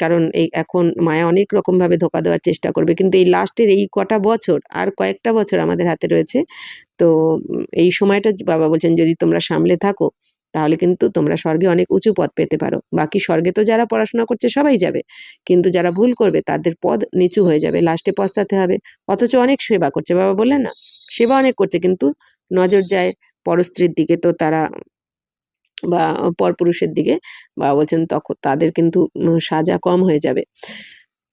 কারণ এই এখন মায়া অনেক রকম ভাবে ধোকা দেওয়ার চেষ্টা করবে, কিন্তু এই লাস্টের এই কটা বছর, আর কয়েকটা বছর আমাদের হাতে রয়েছে। তো এই সময়টা বাবা বলছেন যদি তোমরা সামলে থাকো, তাহলে কিন্তু তোমরা স্বর্গে অনেক উঁচু পদ পেতে পারো। বাকি স্বর্গে তো যারা পড়াশোনা করছে সবাই যাবে, কিন্তু যারা ভুল করবে তাদের পদ নিচু হয়ে যাবে, লাস্টে পস্তাতে হবে। অথচ অনেক সেবা করছে, বাবা বললেন না সেবা অনেক করছে, কিন্তু নজর যায় পরস্ত্রীর দিকে, তো তারা বা পরপুরুষের দিকে, বাবা বলছেন তখন তাদের কিন্তু সাজা কম হয়ে যাবে।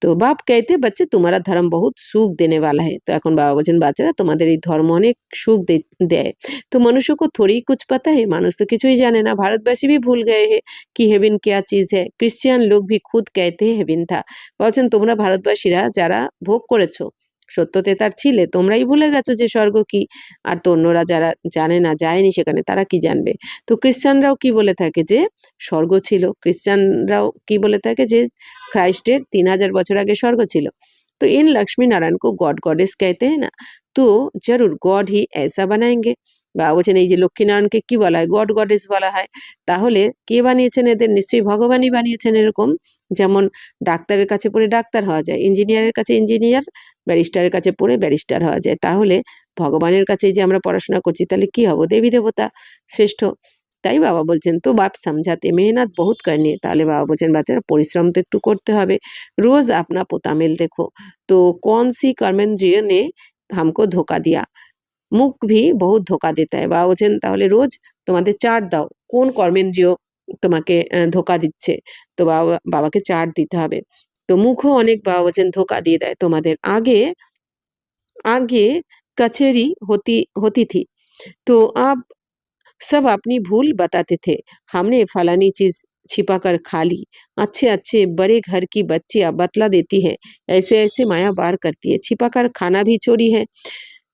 তো বাপ कहते बच्चे तुम्हारा धर्म बहुत সুখ देने वाला है, তো এখন বাবা বলছেন বাচ্চারা তোমাদের এই ধর্ম অনেক সুখ দেয়। তো मनुष्य को थोड़ी कुछ पता है, মানুষ তো কিছুই জানে না। भारतवासी भी भूल गए हैं कि हेवन क्या चीज है, क्रिश्चियन लोग भी खुद कहते हैं हेवन था। বলছেন তোমরা ভারতবাসীরা যারা ভোগ করেছো, সত্যতে তার ছিলে, তোমরাই ভুলে গেছো যে স্বর্গ কি। আর তো অন্যরা যারা জানে না, যায়নি সেখানে, তারা কি জানবে। তো খ্রিস্টানরাও কি বলে থাকে যে স্বর্গ ছিল, খ্রিস্টানরাও কি বলে থাকে যে খ্রাইস্টের 3000 বছর আগে স্বর্গ ছিল। तो इन लक्ष्मी नारायण को गॉड गॉडेस कहते हैं ना, तो जरूर गॉड ही ऐसा बनाएंगे। বা বলছেন এই যে লক্ষ্মীনারায়ণকে কি বলা হয়, গড গডেস বলা হয়, তাহলে কে বানিয়েছেন এদের? নিশ্চয়ই ভগবানই বানিয়েছেন এরকম। যেমন ডাক্তারের কাছে পড়ে ডাক্তার হওয়া যায়, ইঞ্জিনিয়ারের কাছে ইঞ্জিনিয়ার, ব্যারিস্টারের কাছে পড়ে ব্যারিস্টার হওয়া যায়, তাহলে ভগবানের কাছে যে আমরা পড়াশোনা করছি তাহলে কি হব? দেবী দেবতা শ্রেষ্ঠ। তাই বাবা বলছেন তো বাপ समझाते मेहनत बहुत करनी है, তাহলে বাবা বলছেন বাচ্চারা পরিশ্রম তো একটু করতে হবে। रोज अपना पोतामेल देखो, तो कौन सी कर्मेंद्रिय ने हमको धोखा दिया, মুখ भी बहुत ধোকা देता है। বাবা বলছেন তাহলে রোজ তোমাদের চার্ট দাও, কোন কর্মেন্দ্রিয় তোমাকে ধোকা দিচ্ছে। তো বাবাকে চার্ট দিতে হবে। তো মুখও অনেক বাবা বলছেন ধোকা দিয়ে দেয় তোমাদের। আগে আগে कचहरी होती होती थी, तो अब सब अपनी भूल बताते थे। हमने फलानी चीज छिपा कर खा ली, अच्छे अच्छे बड़े घर की बच्चियां बतला देती है, ऐसे ऐसे माया बार करती है, छिपा कर खाना भी चोरी है,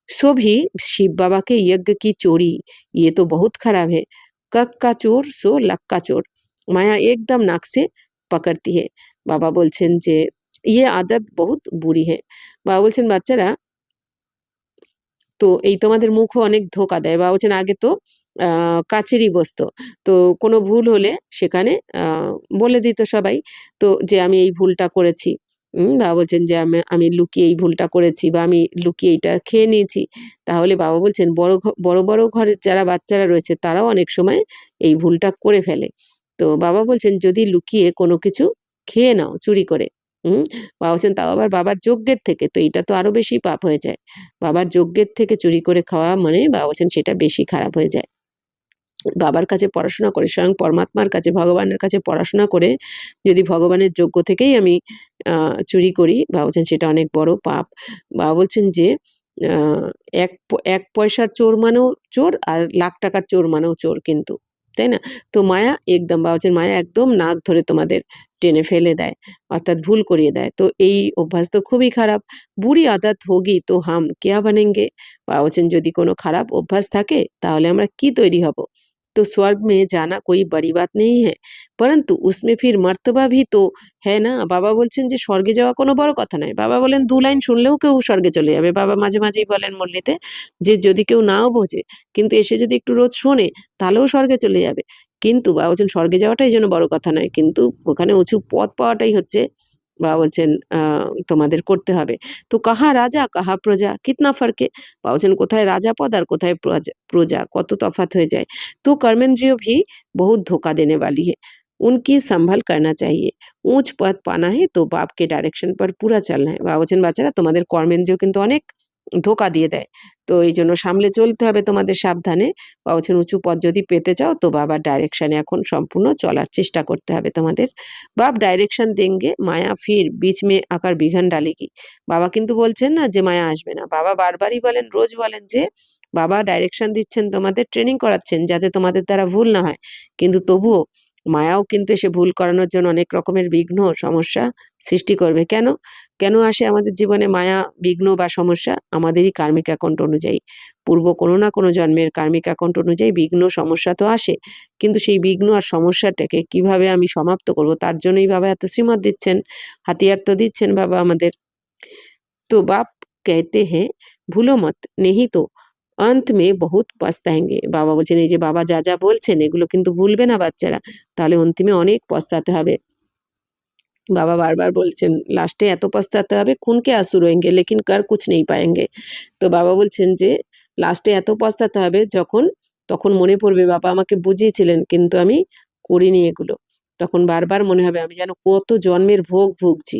सो भी शिव बाबा के यज्ञ की चोरी, ये तो बहुत खराब है। कक का चोर सो लक का चोर, माया एकदम नाक से पकड़ती है। বাবা বলছেন যে ये आदत बहुत बुरी है। বাবা বলছেন বাচ্চারা তো এই তোমাদের মুখও অনেক ধোঁকা দেয়। বাবা বলছেন আগে তো কাছেরই বসতো। তো কোনো ভুল হলে সেখানে বলে দিত সবাই তো যে আমি এই ভুলটা করেছি। বাবা বলছেন যে আমি লুকিয়ে এই ভুলটা করেছি বা আমি লুকিয়ে এইটা খেয়ে নিয়েছি। তাহলে বাবা বলছেন বড় ঘরের যারা বাচ্চারা রয়েছে তারাও অনেক সময় এই ভুলটা করে ফেলে। তো বাবা বলছেন যদি লুকিয়ে কোনো কিছু খেয়ে নাও চুরি করে, হুম? বাবা বলছেন তাও আবার বাবার যজ্ঞের থেকে, তো এইটা তো আরো বেশি পাপ হয়ে যায়। বাবার যজ্ঞের থেকে চুরি করে খাওয়া মানে বাবা বলছেন সেটা বেশি খারাপ হয়ে যায়। বাবার কাছে পড়াশোনা করে, স্বয়ং পরমাত্মার কাছে, ভগবানের কাছে পড়াশোনা করে যদি ভগবানের যজ্ঞ থেকেই আমি চুরি করি, বাবা বলছেন সেটা অনেক বড় পাপ। বাবা বলছেন যে আ এক পয়সার চোর মানেও চোর আর লাখ টাকার চোর মানেও চোর কিন্তু, তাই না? তো মায়া একদম বাবা বলছেন মায়া একদম নাক ধরে তোমাদের টেনে ফেলে দেয়, অর্থাৎ ভুল করিয়ে দেয়। তো এই অভ্যাস তো খুবই খারাপ। বুরি আদত হোগি তো হাম কেয়া বানেঙ্গে? বাবা বলছেন যদি কোনো খারাপ অভ্যাস থাকে তাহলে আমরা কি তৈরি হব? তো স্বর্গ में जाना कोई बड़ी बात नहीं है, परंतु उसमें फिर मर्तबा भी तो है ना? বাবা বলছেন যে স্বর্গে যাওয়া কোনো বড় কথা নয়। বাবা বলেন ২ লাইন শুনলেও কেউ স্বর্গে চলে যাবে। বাবা মাঝে, মাঝেই বলেন মুরলিতে যে যদি কেউ নাও বোঝে কিন্তু এসে যদি একটু রোজ শোনে তাহলেও স্বর্গে চলে যাবে। কিন্তু বাবা বলছেন স্বর্গে যাওয়াটাই যেন বড় কথা নয়। কিন্তু ওখানে উঁচু পদ পাওয়াটাই হচ্ছে বাবা বলছেন তোমাদের করতে হবে। তো কাহা রাজা কাহা প্রজা কিতনা ফর্ক है? বাবা বলছেন কোথায় রাজা পদ আর কোথায় প্রজা কত তফাৎ হয়ে যায়। तो कर्मेंद्रिय भी बहुत धोखा देने वाली है, उनकी संभल करना चाहिए। ऊंच पद पाना है तो बाप के डायरेक्शन पर पूरा चलना है। বাবা বলছেন বাচ্চারা তোমাদের কর্মেন্দ্রিয় কিন্তু অনেক ধোকা দিয়ে দেয়, তো এই জন্য সামলে চলতে হবে তোমাদের সাবধানে। বাবা বলছেন উঁচু পদ যদি পেতে চাও তো বাবার ডাইরেকশনে এখন সম্পূর্ণ চলার চেষ্টা করতে হবে তোমাদের। বাপ ডাইরেকশন দেंगे মায়া ফির बीच में आकर বিঘ্ন डालेगी। বাবা কিন্তু বলছেন না যে মায়া আসবে না, বাবা বারবারই বলেন, রোজ বলেন যে বাবা ডাইরেকশন দিচ্ছেন, তোমাদের ট্রেনিং করাচ্ছেন যাতে তোমাদের দ্বারা ভুল না হয়, কিন্তু তবুও মায়াও কিন্তু এসে ভুল করানোর জন্য অনেক রকমের বিঘ্ন সমস্যা সৃষ্টি করবে। কেন কেন আসে আমাদের জীবনে মায়া, বিঘ্ন বা সমস্যা? আমাদেরই কার্মিক অ্যাকাউন্ট অনুযায়ী, পূর্ব কোনো না কোনো জন্মের কার্মিক অ্যাকাউন্ট অনুযায়ী বিঘ্ন সমস্যা তো আসে, কিন্তু সেই বিঘ্ন আর সমস্যাটাকে কিভাবে আমি সমাপ্ত করব তার জন্যই বাবা এত শ্রীমত দিচ্ছেন, হাতিয়ার তো দিচ্ছেন বাবা আমাদের। তো বাপ कहते हैं ভুলো মত নেহি তো অন্ত মে বহুত পস্তাएंगे। বাবা বলছেন এই যে বাবা যা যা বলছেন এগুলো কিন্তু ভুলবে না বাচ্চারা, তাহলে অন্তিমে অনেক পস্তাতে হবে। বাবা বারবার বলছেন লাস্টে এত পস্তাতে হবে খুন কে आंसू रोएंगे लेकिन कर कुछ नहीं पाएंगे। তো বাবা বলছেন যে লাস্টে এত পস্তাতে হবে যখন তখন মনে পড়বে বাবা আমাকে বুঝিয়েছিলেন কিন্তু আমি করিনি এগুলো, তখন বারবার মনে হবে আমি যেন কত জন্মের ভোগ ভুগছি,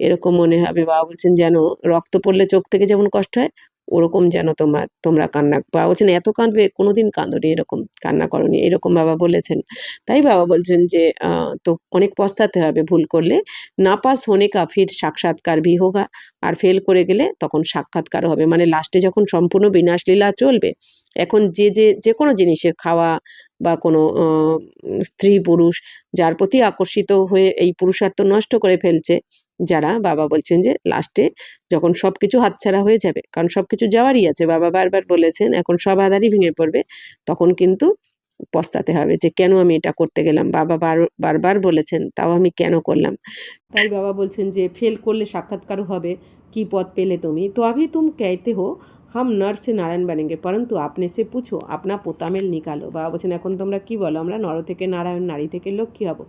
এরকম মনে হবে। বাবা বলছেন যেন রক্ত পড়লে চোখ থেকে যেমন কষ্ট হয় ওরকম যেন তোমরা কান্না, বাবা বলছেন এত কাঁদবে কোনোদিন কাঁদোনি, এরকম কান্না করনি, এরকম বাবা বলেছেন। তাই বাবা বলছেন যে তো অনেক পস্তাতে হবে ভুল করলে। নাপাস হোনে কা ফির সাক্ষাৎকার ভি হোগা, আর ফেল করে গেলে তখন সাক্ষাৎকার হবে, মানে লাস্টে যখন সম্পূর্ণ বিনাশ লীলা চলবে। এখন যে কোনো জিনিসের খাওয়া বা কোনো স্ত্রী পুরুষ যার প্রতি আকর্ষিত হয়ে এই পুরুষার্থ নষ্ট করে ফেলছে যারা, বাবা বলছেন যে লাস্টে যখন সবকিছু হাতছাড়া হয়ে যাবে, কারণ সবকিছু যাওয়ারই আছে, বাবা বারবার বলেছেন এখন সব আধারই ভেঙে পড়বে, তখন কিন্তু পস্তাতে হবে যে কেন আমি এটা করতে গেলাম। বাবা বারবার বলেছেন তাও আমি কেন করলাম। তাই বাবা বলছেন যে ফেল করলে সাক্ষাৎকার হবে, কি পদ পেলে তুমি, তো अभी तुम कहते हो हम नर से नारायण बनेंगे परंतु আপনি সে পুছো আপনা পোতামেল নিকালো। বাবা বলছেন এখন তোমরা কি বলো আমরা নর থেকে নারায়ণ, নারী থেকে লক্ষ্মী হব,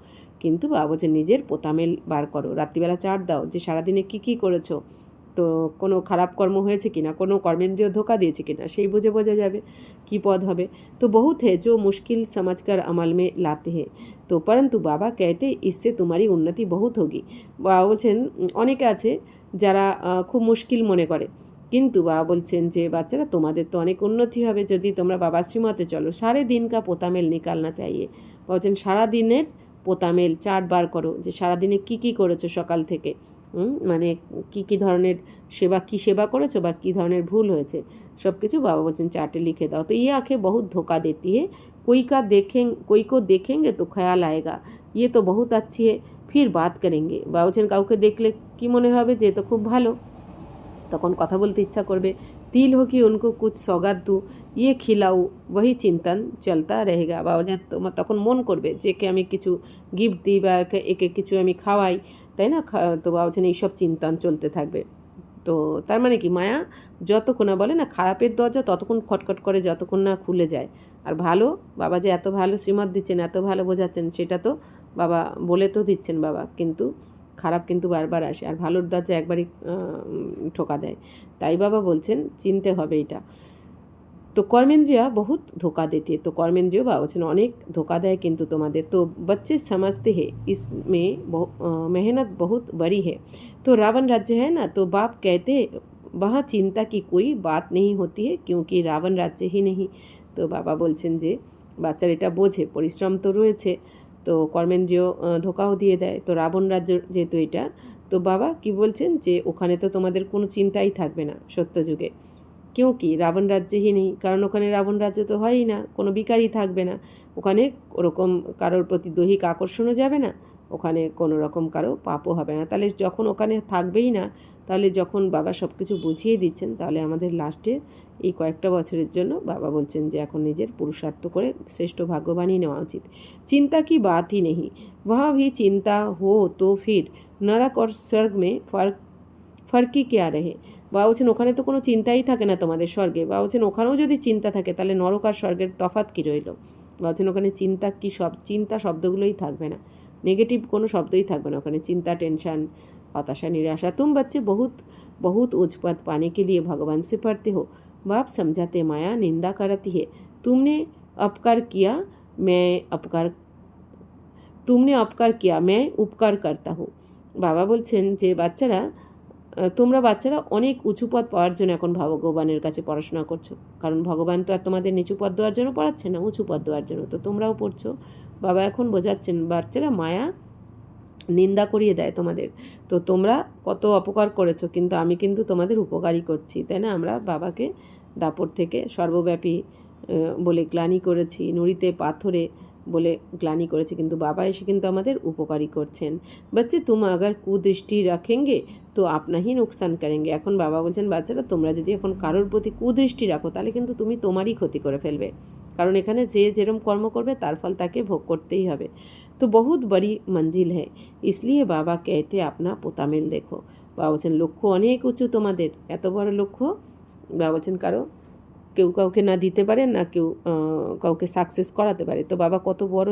কিন্তু বাবা বলছেন নিজের পোতামেল বার করো, রাত্রিবেলা চাট দাও যে সারাদিনে কি কি করেছো, তো কোনো খারাপ কর্ম হয়েছে কিনা, কোনো কর্মেন্দ্রিয় ধোকা দিয়েছে কিনা সেই বুঝে বোঝা যাবে কি পদ হবে। তো বহুত है जो मुश्किल समझकर अमल में लाते हैं, তো परंतु বাবা कहते इससे तुम्हारी उन्नति बहुत होगी। বাবা বলছেন অনেকে আছে যারা খুব মুশকিল মনে করে, কিন্তু বাবা বলছেন যে বাচ্চারা তোমাদের তো অনেক উন্নতি হবে যদি তোমরা বাবার শ্রীমতে চলো। সারে দিন কা পোতামেল নিকালনা চাইয়ে, বলছেন সারা দিনের পোতামেল চার্ট বার করো যে সারাদিনে কী কী করেছো সকাল থেকে, মানে কী কী ধরনের সেবা করেছো বা কী ধরনের ভুল হয়েছে সব কিছু বাবা বলছেন চার্টে লিখে দাও। তো ये आँखें बहुत धोखा देती है, कोई को देखेंगे तो ख्याल आएगा ये तो बहुत अच्छी है फिर बात करेंगे। বাবা বলছেন কাউকে দেখলে কি মনে হবে যে তো খুব ভালো, তখন কথা বলতে ইচ্ছা করবে। তিল हो कि उनको कुछ सौगात दूँ ये खिलाऊ वही চিন্তন চলতা रहेगा। বাবা বলছেন তোমার তখন মন করবে যে একে আমি কিছু গিফট দিই বা একে কিছু আমি খাওয়াই, তাই না? তো বাবা বলছেন এইসব চিন্তন চলতে থাকবে। তো তার মানে কি মায়া যতক্ষণ না বলে না খারাপের দরজা ততক্ষণ খটখট করে যতক্ষণ না খুলে যায়, আর ভালো বাবা যে এত ভালো শ্রীমত দিচ্ছেন এত ভালো বোঝাচ্ছেন সেটা তো বাবা বলে তো দিচ্ছেন বাবা, কিন্তু খারাপ কিন্তু বারবার আসে, আর ভালোর দরজা একবারই ঠোকা দেয়। তাই বাবা বলছেন চিনতে হবে এটা। तो कर्मेंद्रिया बहुत धोखा देती है, तो कर्मेंद्रिय बाबा বলছেন অনেক ধোকা দেয় কিন্তু তোমাদের। तो बच्चे समझते हैं इसमें मेहनत बहुत बड़ी है, तो रावण राज्य है ना, तो बाप कहते वहाँ चिंता की कोई बात नहीं होती है क्योंकि रावण राज्य ही नहीं। তো বাবা বলছেন যে বাচ্চারা এটা বোঝে পরিশ্রম তো রয়েছে, তো কর্মেন্দ্রিয় ধোকাও দিয়ে দেয়, তো রাবণ রাজ্য যেহেতু এটা, তো বাবা কি বলছেন যে ওখানে তো তোমাদের কোনো চিন্তাই থাকবে না সত্যযুগে, क्योंकि রাবণ রাজ্যেই নেই, কারণ ওখানে রাবণ রাজ্য তো হয়ই না, কোনো বিকারই থাকবে না, ওখানে ওরকম কারোর প্রতি দৈহিক আকর্ষণও যাবে না, ওখানে কোনো রকম কারো পাপও হবে না। তাহলে যখন ওখানে থাকবেই না, তাহলে যখন বাবা সব কিছু বুঝিয়ে দিচ্ছেন, তাহলে আমাদের লাস্টে এই কয়েকটা বছরের জন্য বাবা বলছেন যে এখন নিজের পুরুষার্থ করে শ্রেষ্ঠ ভাগ্য বানিয়ে নেওয়া উচিত। চিন্তা কি बात ही नहीं, वहाँ भी चिंता हो तो फिर नरक और स्वर्ग में फर्क ही क्या रहे। বা বলছেন ওখানে তো কোনো চিন্তাই থাকে না তোমাদের স্বর্গে, বা বলছেন ওখানেও যদি চিন্তা থাকে তাহলে নরক আর স্বর্গের তফাৎ কী রইল। বা বলছেন ওখানে চিন্তা কি, সব চিন্তা শব্দগুলোই থাকবে না, নেগেটিভ কোনো শব্দই থাকবে না ওখানে, চিন্তা, টেंशन, हताशा, निराशा। तुम बच्चे बहुत बहुत ऊंच पद पाने के लिए भगवान से पढ़ते हो, बाप समझाते माया निंदा करती है, तुमने अपकार किया मैं अपकार तुमने अपकार किया मैं उपकार करता हूँ। বাবা বলছেন যে বাচ্চারা, তোমরা বাচ্চারা অনেক উঁচু পদ পাওয়ার জন্য এখন ভগবানের কাছে পড়াশোনা করছো, কারণ ভগবান তো আর তোমাদের নিচু পদ দেওয়ার জন্য পড়াচ্ছে না, উঁচু পদ দেওয়ার জন্য, তো তোমরাও পড়ছো। বাবা এখন বোঝাচ্ছেন বাচ্চারা মায়া নিন্দা করিয়ে দেয় তোমাদের, তো তোমরা কত অপকার করেছো, কিন্তু আমি কিন্তু তোমাদের উপকারই করছি, তাই না। আমরা বাবাকে দাপট থেকে সর্বব্যাপী বলে গ্লানি করেছি, নুড়িতে পাথরে বলে গ্লানি করেছি, কিন্তু বাবা এসে কিন্তু আমাদের উপকারী করছেন। বাচ্চা তুম আগার কুদৃষ্টি রাখেঙ্গে তো আপনা হি নুকসান করেঙ্গে। এখন বাবা বলছেন বাচ্চারা তোমরা যদি এখন কারোর প্রতি কুদৃষ্টি রাখো তাহলে কিন্তু তুমি তোমারই ক্ষতি করে ফেলবে, কারণ এখানে যে যেরম কর্ম করবে তার ফল তাকে ভোগ করতেই হবে। তো বহুত বড়ি মঞ্জিল হ্যাঁ, इसलिए বাবা कहते अपना পোতামেল দেখো। বাবা বলছেন লক্ষ্য অনেক উঁচু তোমাদের, এত বড় লক্ষ্য। বাবা বলছেন কারো কেউ কাউকে না দিতে পারে, না কেউ কাউকে সাকসেস করাতে পারে, তো বাবা কত বড়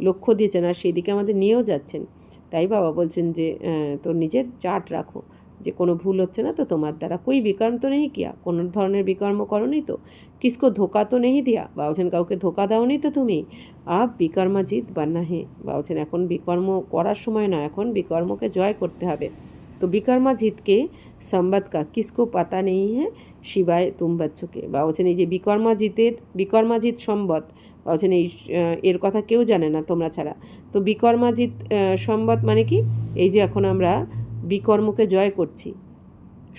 লক্ষ্য দিয়েছেন আর সেই দিকে আমাদের নিয়েও যাচ্ছেন। তাই বাবা বলছেন যে তোর নিজের চার্ট রাখো, যে কোনো ভুল হচ্ছে না তো তোমার দ্বারা, কোই বিকর্ম তো নেই কিয়া, কোনো ধরনের বিকর্ম করোনি তো, কিসকো ধোকা তো নেই দিয়া, বাবা বলছেন কাউকে ধোকা দাওনি তো তুমি, আপ বিকর্মাজিত বান্না হে। বাবা বলছেন এখন বিকর্ম করার সময় না, এখন বিকর্মকে জয় করতে হবে। তো বিকর্মাজিত के संबत का किसको पता नहीं है शिवाय तुम बच्चों के। বা বলছেন এই যে বিকর্মাজিত সম্বত, বা বলছেন এই এর কথা কেউ জানে না তোমরা ছাড়া। তো বিকর্মাজিত সম্বত মানে কি, এই যে এখন আমরা বিকর্মকে জয় করছি,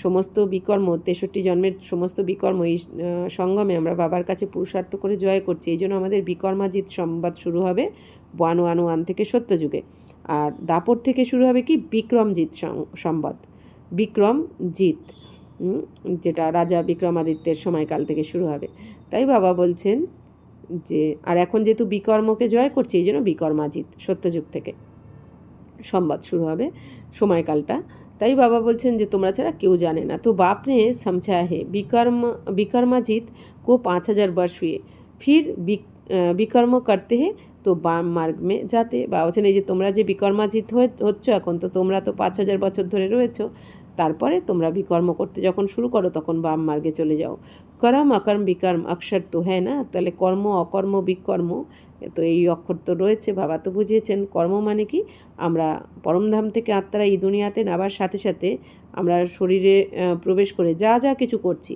সমস্ত বিকর্ম 63 জন্মের সমস্ত বিকর্ম এই সঙ্গমে আমরা বাবার কাছে পুরুষার্থ করে জয় করছি, এই জন্য আমাদের বিকর্মাজিত সম্বাদ শুরু হবে 111 থেকে সত্যযুগে, আর দাপট থেকে শুরু হবে কি বিক্রমজিৎ সম্বাদ, বিক্রমজিৎ, যেটা রাজা বিক্রমাদিত্যের সময়কাল থেকে শুরু হবে। তাই বাবা বলছেন যে আর এখন যেহেতু বিকর্মকে জয় করছি এই জন্য বিকর্মাজিৎ সত্যযুগ থেকে সম্বাদ শুরু হবে সময়কালটা। তাই বাবা বলছেন যে তোমরা ছাড়া কেউ জানে না। তো बाप ने समझा है विकर्माजित को 5000 वर्ष हुए फिर विकर्म करते हैं তো বাম মার্গ মে যাতে। বা বলছেন এই যে তোমরা যে বিকর্মাজিত হচ্ছ এখন, তো তোমরা তো 5000 বছর ধরে রয়েছো, তারপরে তোমরা বিকর্ম করতে যখন শুরু করো তখন বাম মার্গে চলে যাও। কর্ম অকর্ম বিকর্ম অক্ষর তো হ্যাঁ না, তাহলে কর্ম অকর্ম বিকর্ম, তো এই অক্ষর তো রয়েছে। বাবা তো বুঝিয়েছেন কর্ম মানে কি, আমরা পরমধাম থেকে আত্মারা এই দুনিয়াতে নাবার সাথে সাথে আমরা শরীরে প্রবেশ করে যা যা কিছু করছি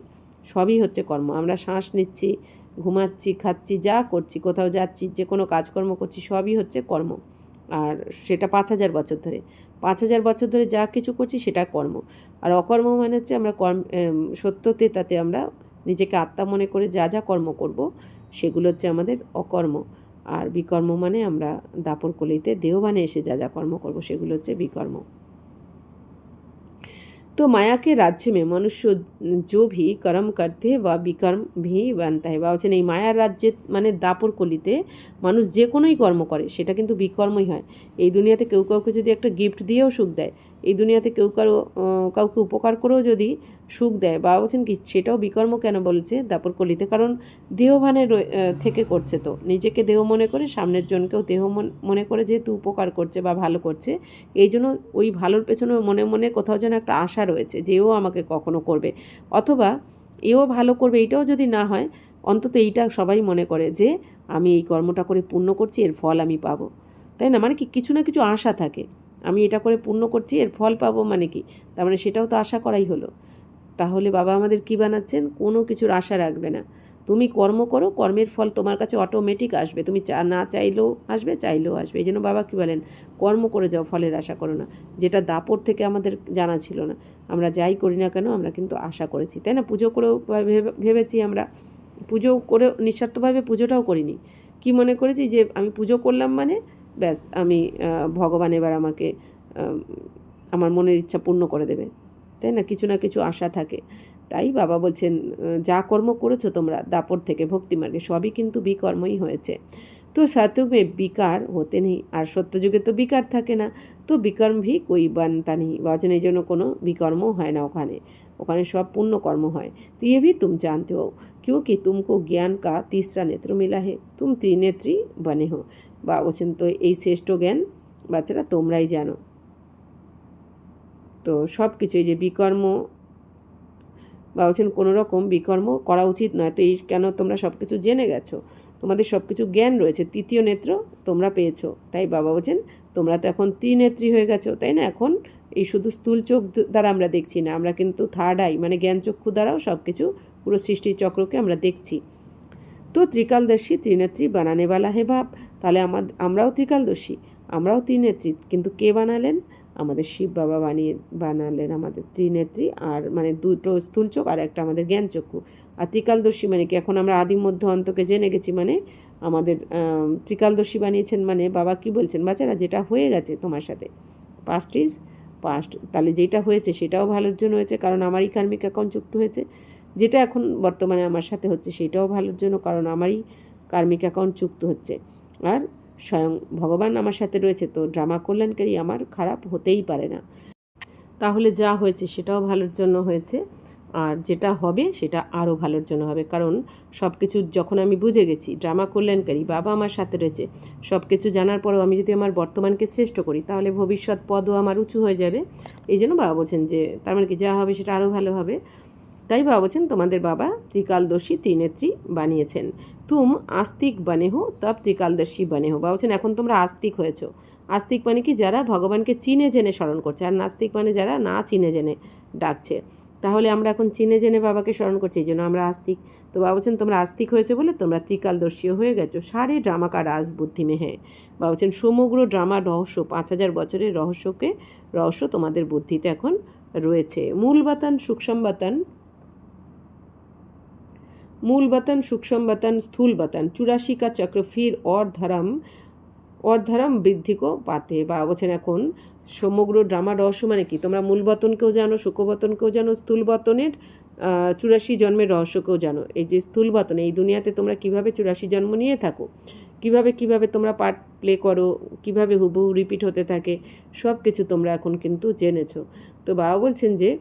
সবই হচ্ছে কর্ম। আমরা শ্বাস নিচ্ছি, ঘুমাচ্ছি, খাচ্ছি, যা করছি, কোথাও যাচ্ছি, যে কোনো কাজকর্ম করছি, সবই হচ্ছে কর্ম। আর সেটা 5000 বছর ধরে, 5000 বছর ধরে যা কিছু করছি সেটা কর্ম। আর অকর্ম মানে হচ্ছে আমরা সত্যতে তাতে আমরা নিজেকে আত্মা মনে করে যা যা কর্ম করব সেগুলো হচ্ছে আমাদের অকর্ম। আর বিকর্ম মানে আমরা দাপর কলিতে দেহবানে এসে যা যা কর্ম করব সেগুলো হচ্ছে বিকর্ম। तो माया के राज्य में मनुष्य जो भी कर्म करते हैं वह विकर्म भी बनता है। বা বলছেন এই মায়ার রাজ্যে মানে দাপর কলিতে মানুষ যে কোনোই কর্ম করে সেটা কিন্তু বিকর্মই হয়। এই দুনিয়াতে কেউ কাউকে যদি একটা গিফট দিয়েও সুখ দেয়, এই দুনিয়াতে কেউ কাউকে উপকার করেও যদি সুখ দেয়, বা বলছেন কি সেটাও বিকর্ম কেন বলছে দাপর কলিতে, কারণ দেহভানে থেকে করছে, তো নিজেকে দেহ মনে করে সামনের জনকেও দেহ মনে করে যেহেতু উপকার করছে বা ভালো করছে, এই জন্য ওই ভালোর পেছনে মনে মনে কোথাও যেন একটা আশা রয়েছে যে এও আমাকে কখনো করবে, অথবা এও ভালো করবে। এটাও যদি না হয় অন্তত এইটা সবাই মনে করে যে আমি এই কর্মটা করে পুণ্য করছি, এর ফল আমি পাবো, তাই না। মানে কি কিছু না কিছু আশা থাকে, আমি এটা করে পুণ্য করছি এর ফল পাবো, মানে কি তার মানে সেটাও তো আশা করাই হলো। তাহলে বাবা আমাদের কি বানাচ্ছেন, কোনো কিছুর আশা রাখবে না, তুমি কর্ম করো, কর্মের ফল তোমার কাছে অটোমেটিক আসবে, তুমি না চাইলেও আসবে, চাইলেও আসবে। এই জন্য বাবা কী বলেন, কর্ম করে যাও, ফলের আশা করো না। যেটা দাপট থেকে আমাদের জানা ছিল না। আমরা যাই করি না কেন আমরা কিন্তু আশা করেছি, তাই না? পুজো করেও ভেবেছি আমরা, পুজো করে নিঃস্বার্থভাবে পুজোটাও করিনি। কি মনে করেছি যে আমি পুজো করলাম মানে ব্যাস আমি ভগবান এবার আমাকে আমার মনের ইচ্ছা পূর্ণ করে দেবে, তাই না? কিছু না কিছু আশা থাকে। তাই বাবা বলছেন যা কর্ম করেছো তোমরা দাপট থেকে ভক্তিমার্গে সবই কিন্তু বিকর্মই হয়েছে। তো সত্যযুগে বিকার হতে নেই, আর সত্যযুগে তো বিকার থাকে না, তো বিকর্ম ভি কই বানতা নেই, বচন এই জন্য কোনো বিকর্মও হয় না ওখানে, ওখানে সব পুণ্য কর্ম হয়। তো ये भी तुम जानते हो क्योंकि तुमको ज्ञान का तीसरा नेत्र मिला है, तुम त्रिनेत्री बने हो। বা বলছেন তো এই শ্রেষ্ঠ জ্ঞান বাচ্চারা তোমরাই জানো। তো সব কিছু এই যে বিকর্ম বা বলছেন কোনো রকম বিকর্ম করা উচিত নয়। তো এই কেন তোমরা সব কিছু জেনে গেছো, তোমাদের সব কিছু জ্ঞান রয়েছে, তৃতীয় নেত্র তোমরা পেয়েছো। তাই বাবা বলছেন তোমরা তো এখন ত্রিনেত্রী হয়ে গেছো, তাই না? এখন এই শুধু স্থূল চোখ দ্বারা আমরা দেখছি না, আমরা কিন্তু থার্ড আই মানে জ্ঞান চক্ষু দ্বারাও সব কিছু পুরো সৃষ্টির চক্রকে আমরা দেখছি। তো ত্রিকালদর্শী ত্রিনেত্রী বানানেওয়ালা হে বাপ, তাহলে আমরাও ত্রিকালদর্শী, আমরাও ত্রিনেত্রী, কিন্তু কে বানালেন? আমাদের শিব বাবা বানালেন আমাদের ত্রিনেত্রী, আর মানে দুটো স্থূল চোখ আর একটা আমাদের জ্ঞান চক্ষু। আর ত্রিকালদর্শী মানে কি, এখন আমরা আদি মধ্য অন্তকে জেনে গেছি, মানে আমাদের ত্রিকালদর্শী বানিয়েছেন। মানে বাবা কি বলছেন, বাচ্চারা যেটা হয়ে গেছে তোমার সাথে পাস্ট ইজ পাস্ট, তাহলে যেটা হয়েছে সেটাও ভালোর জন্য হয়েছে, কারণ আমারই কার্মিক অ্যাকাউন্ট যুক্ত হয়েছে। যেটা এখন বর্তমানে আমার সাথে হচ্ছে সেটাও ভালোর জন্য, কারণ আমারই কার্মিক অ্যাকাউন্ট যুক্ত হচ্ছে, আর স্বয়ং ভগবান আমার সাথে রয়েছে। তো ড্রামা কল্যাণকারী আমার খারাপ হতেই পারে না। তাহলে যা হয়েছে সেটাও ভালোর জন্য হয়েছে, আর যেটা হবে সেটা আরও ভালোর জন্য হবে, কারণ সব কিছু যখন আমি বুঝে গেছি ড্রামা কল্যাণকারী বাবা আমার সাথে রয়েছে, সব কিছু জানার পরেও আমি যদি আমার বর্তমানকে শ্রেষ্ঠ করি তাহলে ভবিষ্যৎ পদও আমার উঁচু হয়ে যাবে। এই জন্য বাবা বলছেন যে তার মানে কি যা হবে সেটা আরও ভালো হবে। তাই বাবা বলছেন তোমাদের বাবা ত্রিকালদর্শী ত্রিনেত্রী বানিয়েছেন। তুম আস্তিক বানে হো তব ত্রিকালদর্শী বানে হো। বাবা বলছেন এখন তোমরা আস্তিক হয়েছো। আস্তিক মানে কি, যারা ভগবানকে চিনে জেনে স্মরণ করছে, আর নাস্তিক মানে যারা না চিনে জেনে ডাকছে। তাহলে আমরা এখন চিনে জেনে বাবাকে স্মরণ করছি, এই জন্য আমরা আস্তিক। তো বাবা বলছেন তোমরা আস্তিক হয়েছে বলে তোমরা ত্রিকালদর্শীও হয়ে গেছো। সারে ড্রামা কা রাজ বুদ্ধি মে হ্যাঁ। বাবা বলছেন সমগ্র ড্রামার রহস্য, 5000 বছরের রহস্য তোমাদের বুদ্ধিতে এখন রয়েছে। মূল বাতান সূক্ষ্ম বাতান, मूल बतन सूक्ष्म बतन स्थूल बतन 84 का चक्र फिर और धर्म বৃদ্ধি কো পাতে। বা বলছেন এখন সমগ্র ড্রামা রহস্য মানে কি, তোমরা মূল বতনকেও জানো, সূক্ষ্ম বতনকেও জানো, স্থূল বতনের 84 জন্মের রহস্যকেও জানো। এই যে স্থূল বতন, এই দুনিয়াতে তোমরা কিভাবে 84 জন্ম নিয়ে থাকো, কিভাবে তোমরা পার্ট প্লে করো, কিভাবে হুবহু রিপিট হতে থাকে, সব কিছু তোমরা এখন কিন্তু জেনেছো। তো বাবা বলছেন যে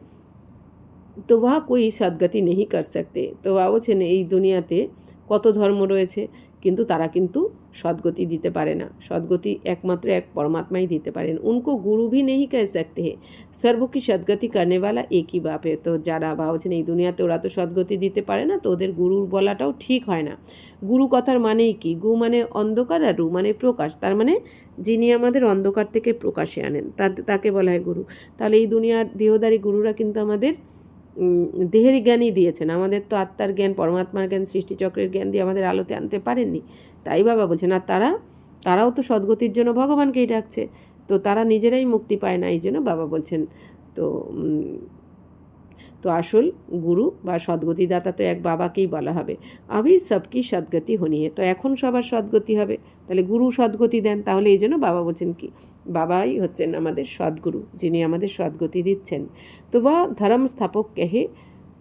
তো वह कोई সদ্গতি नहीं कर सकते। তো বাবা বলছেন এই দুনিয়াতে কত ধর্ম রয়েছে, কিন্তু তারা কিন্তু সদ্গতি দিতে পারে না। সদ্গতি একমাত্র এক পরমাত্মাই দিতে পারেন। উनको गुरु भी नहीं कह सकते हैं, सर्व की सद्गति करने वाला एक ही बाप है। তো যারা বাবা বলছেন এই দুনিয়াতে ওরা তো সদ্গতি দিতে পারে না, তো ওদের গুরুর বলাটাও ঠিক হয় না। গুরু কথার মানেই কি, গু মানে অন্ধকার আর রু মানে প্রকাশ, তার মানে যিনি আমাদের অন্ধকার থেকে প্রকাশে আনেন তাকে বলা হয় গুরু। তাহলে এই দুনিয়ার দেহধারী গুরুরা কিন্তু আমাদের দেহের জ্ঞানই দিয়েছেন, আমাদের তো আত্মার জ্ঞান, পরমাত্মার জ্ঞান, সৃষ্টিচক্রের জ্ঞান দিয়ে আমাদের আলোতে আনতে পারেননি। তাই বাবা বলছেন, আর তারাও তো সদ্গতির জন্য ভগবানকেই ডাকছে, তো তারা নিজেরাই মুক্তি পায় না। এই জন্য বাবা বলছেন তো আসল গুরু বা সদ্গতিদাতা তো এক বাবাকেই বলা হবে। আভি সবকি সদ্গতি হনিয়ে, তো এখন সবার সদ্গতি হবে, তাহলে গুরু সদ্গতি দেন। তাহলে এই জন্য বাবা বলছেন কি, বাবাই হচ্ছেন আমাদের সদ্গুরু, যিনি আমাদের সদ্গতি দিচ্ছেন। তো বা ধর্ম স্থাপক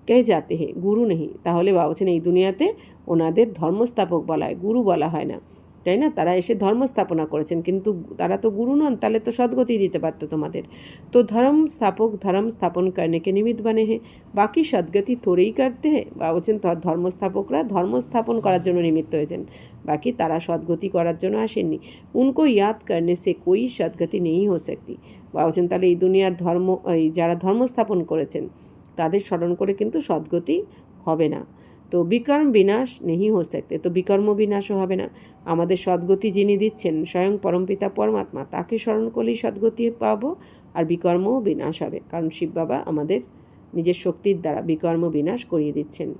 কে যাতে হে গুরু নেই। তাহলে বাবা বলছেন এই দুনিয়াতে ওনাদের ধর্মস্থাপক বলা হয়, গুরু বলা হয় না, তাই না? তারা এসে ধর্ম স্থাপনা করেছেন, কিন্তু তারা তো গুরু নন, তাহলে তো সদ্গতি দিতে পারতো তোমাদের। তো ধর্ম স্থাপন করনেকে নিমিত্ত বানে হে, বাকি সদ্গতি থোড়েই করতে হে। বা বলছেন ধর্মস্থাপকরা ধর্ম স্থাপন করার জন্য নিমিত্ত হয়েছেন, বাকি তারা সদ্গতি করার জন্য আসেননি। উनको याद करने से कोई সদ্গতি नहीं हो सकती। বা বলছেন তাহলে এই দুনিয়ার যারা ধর্ম স্থাপন করেছেন তাদের স্মরণ করে কিন্তু সদ্গতি হবে না। তো বিকর্ম বিনাশ নেই হো सकते, তো বিকর্ম বিনাশও হবে না। আমাদের সদ্গতি যিনি দিচ্ছেন স্বয়ং পরমপিতা পরমাত্মা, তাকে স্মরণ করলেই সদ্গতি পাবো, আর বিকর্মও বিনাশ হবে, কারণ শিব বাবা আমাদের নিজের শক্তির দ্বারা বিকর্ম বিনাশ করিয়ে দিচ্ছেন।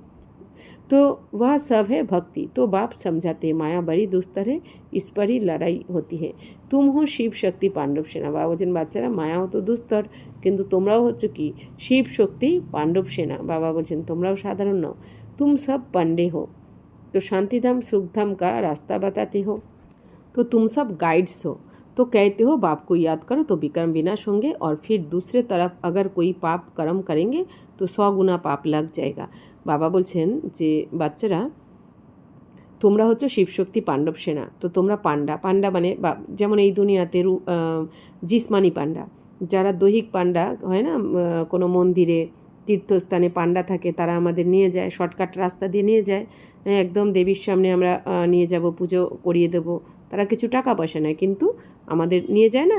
तो वह सब है भक्ति। तो बाप समझाते माया बड़ी दुस्तर है, इस पर ही लड़ाई होती है। तुम हो शिव शक्ति पांडव सेना। बाबा বলছেন বাচ্চারা মায়াও তো দুস্তর, কিন্তু তোমরাও হচ্ছে কি শিব শক্তি পাণ্ডব সেনা। বাবা বলছেন তোমরাও সাধারণ নও, तुम सब पांडे हो, तो शांतिधाम सुखधाम का रास्ता बताते हो, तो तुम सब गाइड्स हो। तो कहते हो बाप को याद करो तो विक्रम विनाश होंगे, और फिर दूसरे तरफ अगर कोई पाप कर्म करेंगे तो 100 गुना पाप लग जाएगा। বাবা বলছেন যে বাচ্চারা তোমরা হচ্ছে শিবশক্তি পাণ্ডব সেনা, তো তোমরা পান্ডা। পান্ডা মানে যেমন এই দুনিয়াতে জিসমানি পান্ডা, যারা দৈহিক পান্ডা হয় না, কোনো মন্দিরে তীর্থস্থানে পান্ডা থাকে, তারা আমাদের নিয়ে যায়, শর্টকাট রাস্তা দিয়ে নিয়ে যায়, একদম দেবীর সামনে আমরা নিয়ে যাব, পুজো করিয়ে দেব, তারা কিছু টাকা পয়সা নেয়, কিন্তু আমাদের নিয়ে যায় না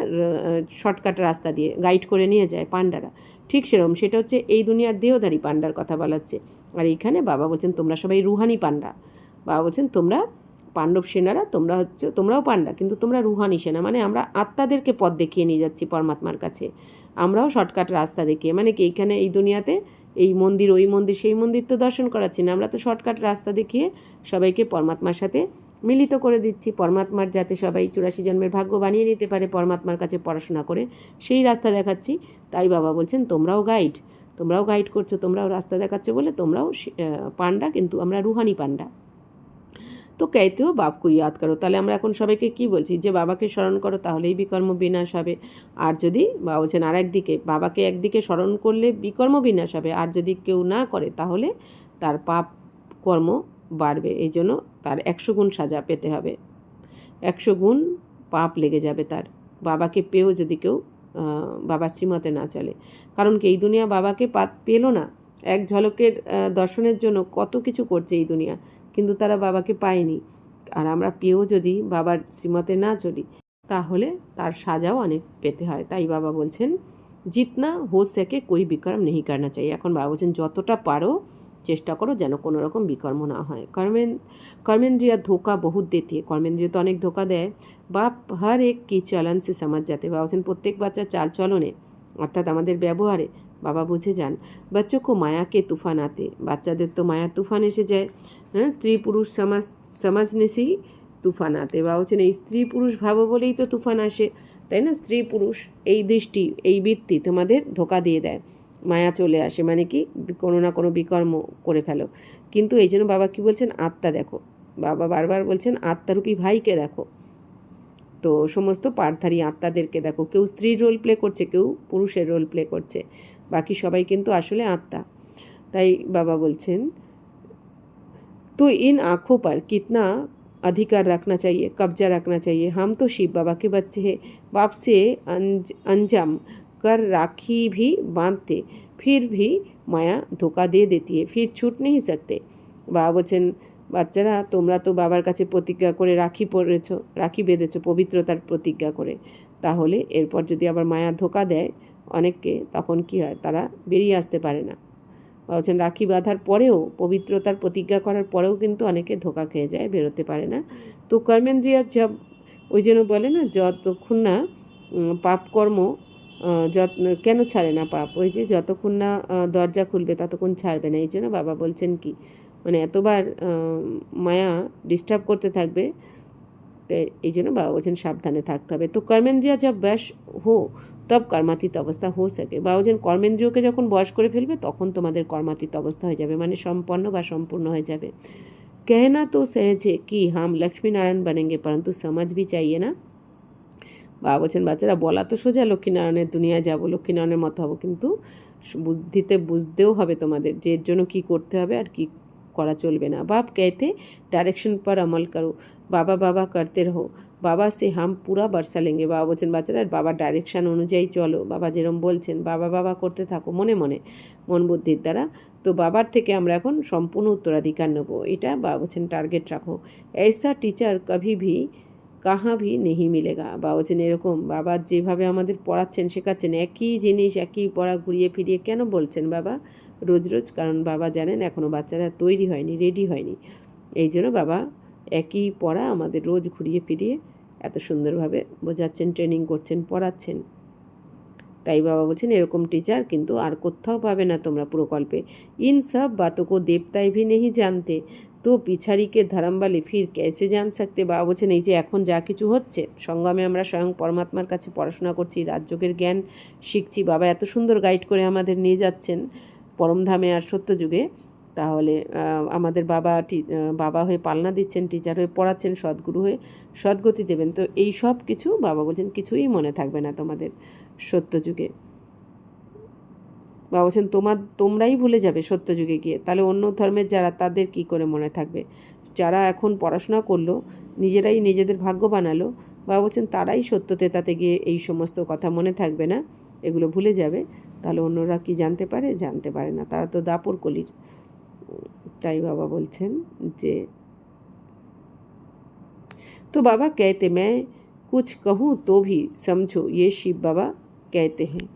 শর্টকাট রাস্তা দিয়ে, গাইড করে নিয়ে যায় পান্ডারা। ঠিক সেরকম সেটা হচ্ছে এই দুনিয়ার দেহধারী পান্ডার কথা বলা হচ্ছে। আর এইখানে বাবা বলছেন তোমরা সবাই রুহানি পান্ডা। বাবা বলছেন তোমরা পাণ্ডব সেনারা, তোমরা হচ্ছে তোমরাও পান্ডা, কিন্তু তোমরা রুহানি সেনা, মানে আমরা আত্মাদেরকে পথ দেখিয়ে নিয়ে যাচ্ছি পরমাত্মার কাছে। আমরাও শর্টকাট রাস্তা দেখিয়ে, মানে কি এইখানে এই দুনিয়াতে এই মন্দির ওই মন্দির সেই মন্দির তো দর্শন করাচ্ছি না, আমরা তো শর্টকাট রাস্তা দেখিয়ে সবাইকে পরমাত্মার সাথে মিলিত করে দিচ্ছি, পরমাত্মার যাতে সবাই 84 জন্মের ভাগ্য বানিয়ে নিতে পারে পরমাত্মার কাছে পড়াশোনা করে, সেই রাস্তা দেখাচ্ছি। তাই বাবা বলছেন তোমরাও গাইড করছো, তোমরাও রাস্তা দেখাচ্ছ বলে তোমরাও পান্ডা, কিন্তু আমরা রুহানি পান্ডা। তো कहते हो बाप को याद करो। তাহলে আমরা এখন সবাইকে কি বলছি, যে বাবাকে স্মরণ করো, তাহলেই বিকর্ম বিনাশ হবে। আর যদি বাবা বলছেন আর একদিকে, বাবাকে একদিকে স্মরণ করলে বিকর্ম বিনাশ হবে, আর যদি কেউ না করে তাহলে তার পাপ কর্ম বাড়বে, এই জন্য তার 100 গুণ সাজা পেতে হবে, 100 গুণ পাপ লেগে যাবে তার, বাবাকে পেয়েও যদি কেউ বাবার শ্রীমতে না চলে। কারণ কি এই দুনিয়া বাবাকে পেলো না, এক ঝলকের দর্শনের জন্য কত কিছু করছে এই দুনিয়া, কিন্তু তারা বাবাকে পায়নি। আর আমরা পেয়েও যদি বাবার শ্রীমতে না চলি তাহলে তার সাজাও অনেক পেতে হয়। তাই বাবা বলছেন জিতনা হো সকে কোই বিকর্ম নেই করনা চাই। এখন বাবা বলছেন যতটা পারো চেষ্টা করো যেন কোনো রকম বিকর্ম না হয়। কর্মেন্দ্রিয়া ধোকা বহুত দেতি, কর্মেন্দ্রিয় তো অনেক ধোকা দেয়। বাপ হর এক কি চলন সে সমাজ যাতে। বাবা বলছেন প্রত্যেক বাচ্চার চাল চলনে অর্থাৎ আমাদের ব্যবহারে বাবা বুঝে যান। বাচ্চাকে মায়াকে তুফান আতে, বাচ্চাদের তো মায়ার তুফান এসে যায়। হ্যাঁ, স্ত্রী পুরুষ সমাজনেসেই তুফান আতে। বাবা বলছেন এই স্ত্রী পুরুষ ভাবো বলেই তো তুফান আসে, তাই না? স্ত্রী পুরুষ এই দৃষ্টি এই বৃত্তি তোমাদের ধোকা দিয়ে দেয়, মায়া চলে আসে, মানে কি কোনো না কোনো বিকর্ম করে ফেলো। কিন্তু এই জন্য বাবা কি বলছেন, আত্মা দেখো। বাবা বারবার বলছেন আত্মারূপী ভাইকে দেখো। তো সমস্ত পাঠধারী আত্মাদেরকে দেখো, কেউ স্ত্রীর রোল প্লে করছে, কেউ পুরুষের রোল প্লে করছে, বাকি সবাই কিন্তু আসলে আত্মা। তাই বাবা বলছেন तो इन आँखों पर कितना अधिकार रखना चाहिए, कब्जा रखना चाहिए। हम तो शिव बाबा के बच्चे हैं, बाप से अंजाम कर राखी भी बांधते, फिर भी माया धोखा दे देती है, फिर छूट नहीं सकते। बाबा বলছেন বাচ্চারা তোমরা তো বাবার কাছে প্রতিজ্ঞা করে রাখি পড়েছো, রাখি বেঁধেছো পবিত্রতার প্রতিজ্ঞা করে, তাহলে এরপর যদি আবার মায়া ধোকা দেয় অনেককে, তখন কি হয়, তারা বেরিয়ে আসতে পারে না। বলছেন রাখি বাঁধার পরেও, পবিত্রতার প্রতিজ্ঞা করার পরেও কিন্তু অনেকে ধোকা খেয়ে যায়, বেরোতে পারে না। তো কর্মেন্দ্রিয়া জব, ওই জন্য বলে না যতক্ষণ না পাপকর্ম কেন ছাড়ে না পাপ, ওই যে যতক্ষণ না দরজা খুলবে ততক্ষণ ছাড়বে না। এই জন্য বাবা বলছেন কি, মানে এতবার মায়া ডিস্টার্ব করতে থাকবে, তো এই জন্য বাবা বলছেন সাবধানে থাকতে হবে। তো কর্মেন্দ্রিয়া জব ব্যাস হো তব কর্মাতীত অবস্থা হো সকে। বাবা বলছেন কর্মেন্দ্রিয়কে যখন বশ করে ফেলবে তখন তোমাদের কর্মাতীত অবস্থা হয়ে যাবে, মানে সম্পন্ন বা সম্পূর্ণ হয়ে যাবে। कहना तो सहज है कि हम लक्ष्मी नारायण बनेंगे, परंतु समझ भी चाहिए ना। বাবা বলছেন বাচ্চারা বলা তো সোজা লক্ষ্মীনারায়ণের দুনিয়ায় যাবো, লক্ষ্মীনারায়ণের মতো হবো, কিন্তু বুদ্ধিতে বুঝতেও হবে তোমাদের যে এর জন্য কী করতে হবে আর কী করা চলবে না। বাপ कहते डायरेक्शन पर अमल करो, বাবা বাবা करते रहो, বাবা সে হাম পুরা বর্ষা লেঙ্গে। বাবা বলছেন বাচ্চারা বাবার ডাইরেকশান অনুযায়ী চলো, বাবা যেরম বলছেন বাবা বাবা করতে থাকো মনে মনে, মন বুদ্ধির দ্বারা। তো বাবার থেকে আমরা এখন সম্পূর্ণ উত্তরাধিকার নেবো, এটা বাবা বলছেন টার্গেট রাখো। ऐसा टीचर कभी भी কাহা ভি নেহি মিলেগা। বাবা বলছেন এরকম বাবা যেভাবে আমাদের পড়াচ্ছেন শেখাচ্ছেন, একই জিনিস একই পড়া ঘুরিয়ে ফিরিয়ে কেন বলছেন বাবা রোজ রোজ? কারণ বাবা জানেন এখনও বাচ্চারা তৈরি হয়নি, রেডি হয়নি, এই জন্য বাবা একই পড়া আমাদের রোজ ঘুরিয়ে ফিরিয়ে এত সুন্দরভাবে বোঝাচ্ছেন, ট্রেনিং করছেন, পড়াচ্ছেন। তাই বাবা বলছেন এরকম টিচার কিন্তু আর কোথাও পাবে না তোমরা প্রকল্পে। ইন সব বাতों को देवताएं भी नहीं जानते তো পিছাড়ি কে ধর্ম वाले फिर कैसे जान सकते। বাবা বলছেন এই যে এখন যা কিছু হচ্ছে সঙ্গমে আমরা স্বয়ং পরমাত্মার কাছে পড়াশোনা করছি, রাজযোগের জ্ঞান শিখছি, বাবা এত সুন্দর গাইড করে আমাদের নিয়ে যাচ্ছেন পরমধামে আর সত্যযুগে। তাহলে আমাদের বাবা হয়ে পালনা দিচ্ছেন, টিচার হয়ে পড়াচ্ছেন, সদ্গুরু হয়ে সদ্গতি দেবেন। তো এই সব কিছু বাবা বলছেন কিছুই মনে থাকবে না তোমাদের সত্যযুগে। বাবা বলছেন তোমরাই ভুলে যাবে সত্যযুগে গিয়ে, তাহলে অন্য ধর্মের যারা তাদের কি করে মনে থাকবে। যারা এখন পড়াশোনা করলো নিজেরাই নিজেদের ভাগ্য বানালো, বাবা বলছেন তারাই সত্যতে তাতে গিয়ে এই সমস্ত কথা মনে থাকবে না, এগুলো ভুলে যাবে। তাহলে অন্যরা কি জানতে পারে? জানতে পারে না, তারা তো দাপর কলির। তাই বাবা বলছেন যে तो बाबा कहते मैं कुछ कहूँ तो भी समझो ये शिव बाबा कहते हैं,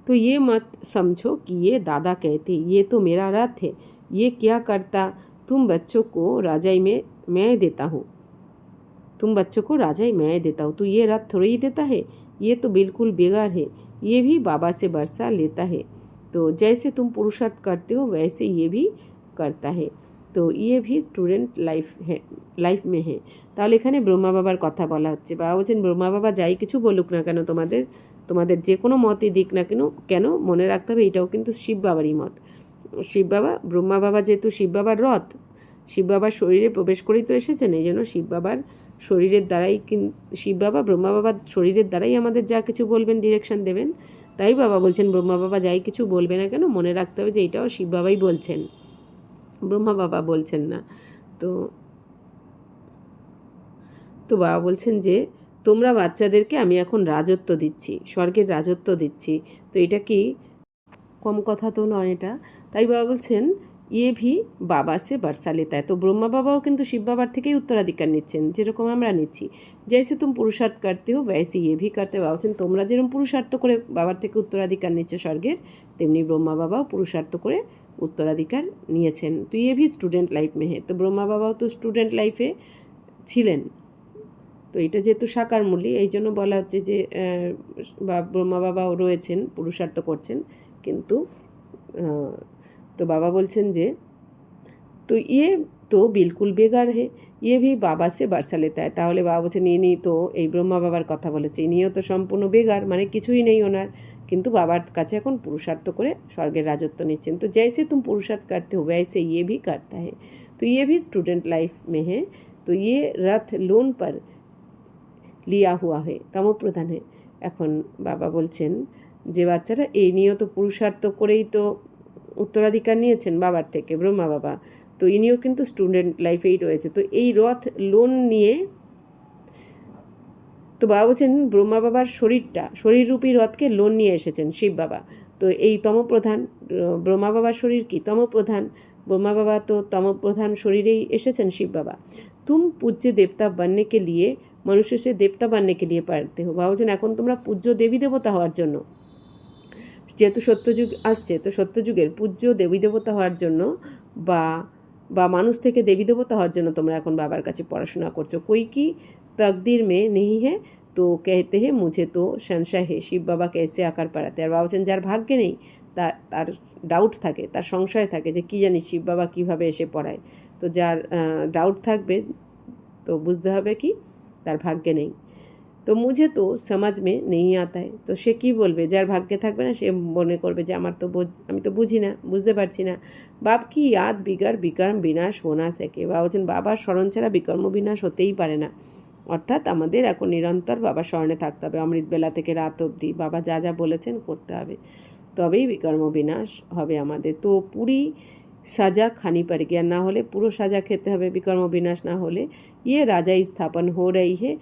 तो ये मत समझो कि ये दादा कहते, ये तो मेरा रथ है, ये क्या करता, तुम बच्चों को राजाई में मैं देता हूँ, तुम बच्चों को राजाई मैं देता हूँ, तो ये रथ थोड़ी ही देता है, ये तो बिल्कुल बेकार है, ये भी बाबा से बरसा लेता है, तो जैसे तुम पुरुषार्थ करते हो वैसे ये भी करता है, তো ইয়ে ভি স্টুডেন্ট লাইফ মে হে। তাহলে এখানে ব্রহ্মা বাবার কথা বলা হচ্ছে। বাবা বলছেন ব্রহ্মা বাবা যাই কিছু বলুক না কেন, তোমাদের যে কোনো মতই দিক না কেন মনে রাখতে হবে এটাও কিন্তু শিব বাবারই মত। শিব বাবা, ব্রহ্মা বাবা যেহেতু শিব বাবার রথ, শিব বাবার শরীরে প্রবেশ করেই তো এসেছেন, এই জন্য শিব বাবার শরীরের দ্বারাই শিব বাবা ব্রহ্মা বাবার শরীরের দ্বারাই আমাদের যা কিছু বলবেন ডিরেকশন দেবেন। তাই বাবা বলছেন ব্রহ্মা বাবা যাই কিছু বলবে না কেন মনে রাখতে হবে যে এটাও শিব বাবাই বলছেন, ব্রহ্মা বাবা বলছেন না। তো বাবা বলছেন যে তোমরা বাচ্চাদেরকে আমি এখন রাজত্ব দিচ্ছি, স্বর্গের রাজত্ব দিচ্ছি, তো এটা কি কম কথা তো নয় এটা। তাই বাবা বলছেন ইয়ে ভি বাবা সে বর্ষা লেতা হয়, তো ব্রহ্মা বাবাও কিন্তু শিব বাবার থেকেই উত্তরাধিকার নিচ্ছেন যেরকম আমরা নিচ্ছি। জৈসে তুম পুরুষার্থ করতে হো वैसे ये भी करते, বাবা বলছেন তোমরা যেরকম পুরুষার্থ করে বাবার থেকে উত্তরাধিকার নিচ্ছ স্বর্গের, তেমনি ব্রহ্মা বাবাও পুরুষার্থ করে উত্তরাধিকার নিয়েছেন। তো ইয়ে ভি স্টুডেন্ট লাইফ মে হে, তো ব্রহ্মা বাবাও তো স্টুডেন্ট লাইফে ছিলেন। তো এটা যেহেতু সাকারমূলী এই জন্য বলা হচ্ছে যে ব্রহ্মা বাবাও রয়েছেন, পুরুষার্থ করছেন, কিন্তু তো বাবা বলছেন যে তো ইয়ে তো বিলকুল বেগার হে, ইয়ে ভি বাবা সে বর্ষা লেতা হয়। তাহলে বাবা বলছেন ইনি তো এই ব্রহ্মা বাবার কথা বলেছে, ইনিও তো সম্পূর্ণ বেগার, মানে কিছুই নেই ওনার, কিন্তু বাবার কাছে এখন পুরুষার্থ করে স্বর্গের রাজত্ব নিচ্ছেন। তো জৈসে তুম পুরুষার্থ করতে हो वैसे ये भी करता है, तो ये भी स्टूडेंट लाइफ में है, तो ये रथ लोन पर লিয়া হুয়া হে তমপ্রধান হে। এখন বাবা বলছেন যে বাচ্চারা এই নিয়েও তো পুরুষার্থ করেই তো উত্তরাধিকার নিয়েছেন বাবার থেকে ব্রহ্মা বাবা, তো ইনিও কিন্তু স্টুডেন্ট লাইফেই রয়েছে। তো এই রথ লোন নিয়ে, তো বাবা বলছেন ব্রহ্মা বাবার শরীররূপী রথকে লোন নিয়ে এসেছেন শিব বাবা। তো এই তমপ্রধান ব্রহ্মা বাবার শরীর কি তমপ্রধান, ব্রহ্মা বাবা তো তমপ্রধান শরীরেই এসেছেন শিব বাবা। তুম পূজ্য দেবতা बनने के लिए মনুষ্য সে দেবতা बनने के लिए পারতে হো। বাবা বলছেন এখন তোমরা পূজ্য দেবী দেবতা হওয়ার জন্য, যেহেতু সত্যযুগ আসছে, তো সত্যযুগের পূজ্য দেবী দেবতা হওয়ার জন্য বা মানুষ থেকে দেবী দেবতা হওয়ার জন্য তোমরা এখন বাবার কাছে পড়াশোনা করছো। কই কি তকদির মে নেই হে তো कहते हैं मुझे तो संशय है শিব বাবা कैसे আকার পাড়াতে। আর বাবা বলছেন যার ভাগ্যে নেই তার ডাউট থাকে, তার সংশয় থাকে যে কী জানি শিব বাবা কীভাবে এসে পড়ায়। তো যার ডাউট থাকবে তো বুঝতে হবে কি তার ভাগ্যে নেই। তো মুঝে তো সমাজ মে নেই আতা হয়, তো সে কী বলবে, যার ভাগ্যে থাকবে না সে মনে করবে যে আমি তো বুঝি না, বুঝতে পারছি না। বাপ কি ইয়াদ বিকর্ম বিনাশ হোনা শেখে। বাবা বলছেন বাবার স্মরণ ছাড়া বিকর্ম বিনাশ হতেই পারে না, অর্থাৎ আমাদের এখন নিরন্তর বাবার স্মরণে থাকতে হবে, অমৃতবেলা থেকে রাত অবধি বাবা যা যা বলেছেন করতে হবে, তবেই বিকর্ম বিনাশ হবে আমাদের। তো পুরি সাজা খানি পার গিয়া, না হলে পুরো সাজা খেতে হবে বিকর্ম বিনাশ না হলে। ইয়ে রাজাই স্থাপন হো রही है,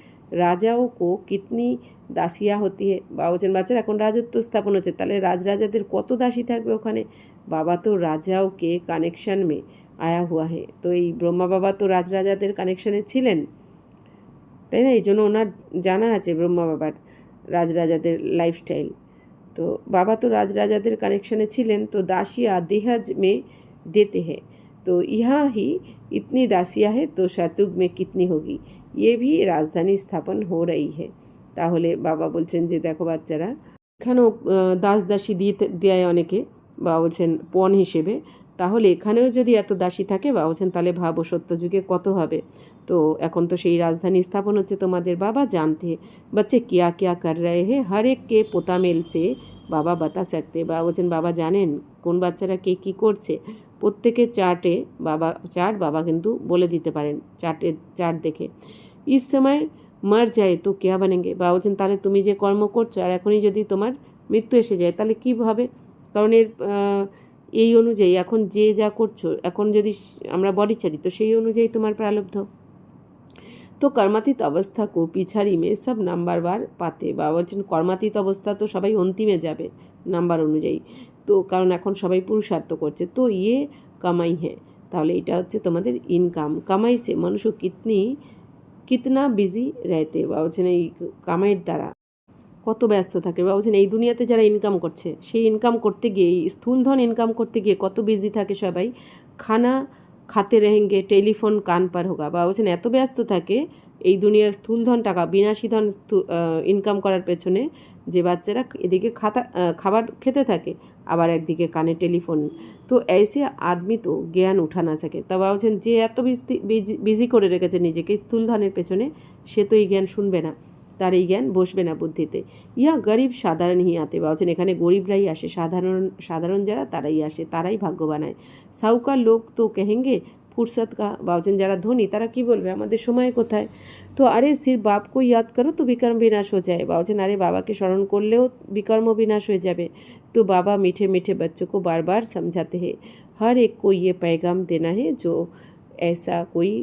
রাজাও কো কিতনি দাসিয়া হতি হে। বাবা বলছেন বাচ্চারা এখন রাজত্ব স্থাপন হচ্ছে, তাহলে রাজরাজাদের কত দাসী থাকবে ওখানে। বাবা তো রাজাও কে কানেকশন মে আয়া হুয়া হে, তো এই ব্রহ্মা বাবা তো রাজরাজাদের কানেকশানে ছিলেন, তাই না, এই জন্য ওনার জানা আছে ব্রহ্মা বাবার রাজরাজাদের লাইফস্টাইল। তো বাবা তো রাজরাজাদের কানেকশানে ছিলেন, তো দাসিয়া দেহাজ মে देते हैं, तो यहाँ ही इतनी दासियाँ है तो शतुग में कितनी होगी, ये भी राजधानी स्थापन हो रही है। তাহলে বাবা বলছেন যে দেখো বাচ্চারা, এখানেও দাস দাসী দিয়ে দেয় অনেকে, বাবা বলছেন পণ হিসেবে, তাহলে এখানেও যদি এত দাসী থাকে বাবা বলছেন তাহলে ভাবো সত্যযুগে কত হবে। তো এখন তো সেই রাজধানী স্থাপন হচ্ছে তোমাদের। বাবা জানতে বাচ্চে কিয়া কিয়া কর রহে হে হর এক কে পোতা মেল সে বাবা বাতা सकते। বাবা বলছেন বাবা জানেন কোন বাচ্চারা কে কী করছে, প্রত্যেকের চার্ট বাবা কিন্তু বলে দিতে পারেন চার্ট দেখে। ইস সময় মার যায় তো কেয়া বানেঙ্গে। বাবা বলছেন তাহলে তুমি যে কর্ম করছো আর এখনই যদি তোমার মৃত্যু এসে যায় তাহলে কী হবে, কারণ এই অনুযায়ী এখন যে যা করছো, এখন যদি আমরা বডি ছাড়ি তো সেই অনুযায়ী তোমার প্রারব্ধ। তো কর্মাতীত অবস্থা কো পিছাড়ি মে সব নাম্বারবার পাতে। বাবা বলছেন কর্মাতীত অবস্থা তো সবাই অন্তিমে যাবে নাম্বার অনুযায়ী, তো কারণ এখন সবাই পুরুষার্থ করছে। তো ইয়ে কামাই হ্যাঁ, তাহলে এটা হচ্ছে তোমাদের ইনকাম। কামাই সে মানুষ কিতনা বিজি রেতে। বাবা বলছেন এই কামাইয়ের দ্বারা কত ব্যস্ত থাকে। বাবা বলছেন এই দুনিয়াতে যারা ইনকাম করছে সেই ইনকাম করতে গিয়ে, এই স্থূলধন ইনকাম করতে গিয়ে কত বিজি থাকে সবাই। খানা খাতে রেহেঙ্গে টেলিফোন কান পার হোগা। বাবা বলছেন এত ব্যস্ত থাকে এই দুনিয়ার স্থূলধন টাকা বিনাশী ধন ইনকাম করার পেছনে, যে বাচ্চারা এদিকে খাবার খেতে থাকে আবার একদিকে কানে টেলিফোন। তো ऐसे আদমি তো জ্ঞান উঠা না থাকে। তা বাবা বলছেন যে এত বিজি করে রেখেছে নিজেকে স্থূলধনের পেছনে, সে তো এই জ্ঞান শুনবে না, তার এই জ্ঞান বসবে না বুদ্ধিতে। ইয়া গরিব সাধারণ হি আতে। বা বলছেন এখানে গরিবরাই আসে, সাধারণ যারা তারাই আসে, তারাই ভাগ্য বানায়। সাউকার লোক তো কহেঙ্গে ফুরসত কা। বা বলছেন যারা ধনী তারা কি বলবে আমাদের সময় কোথায়। তো আরে সির বাপকে ইয়াদ করো তো বিকর্ম বিনাশ হয়ে যায়। বা বলছেন আরে বাবাকে স্মরণ করলেও বিকর্ম বিনাশ হয়ে যাবে। তো বাবা मीठे मीठे बच्चों को बार बार समझाते हैं हर एक को ये पैगाम देना है जो ऐसा कोई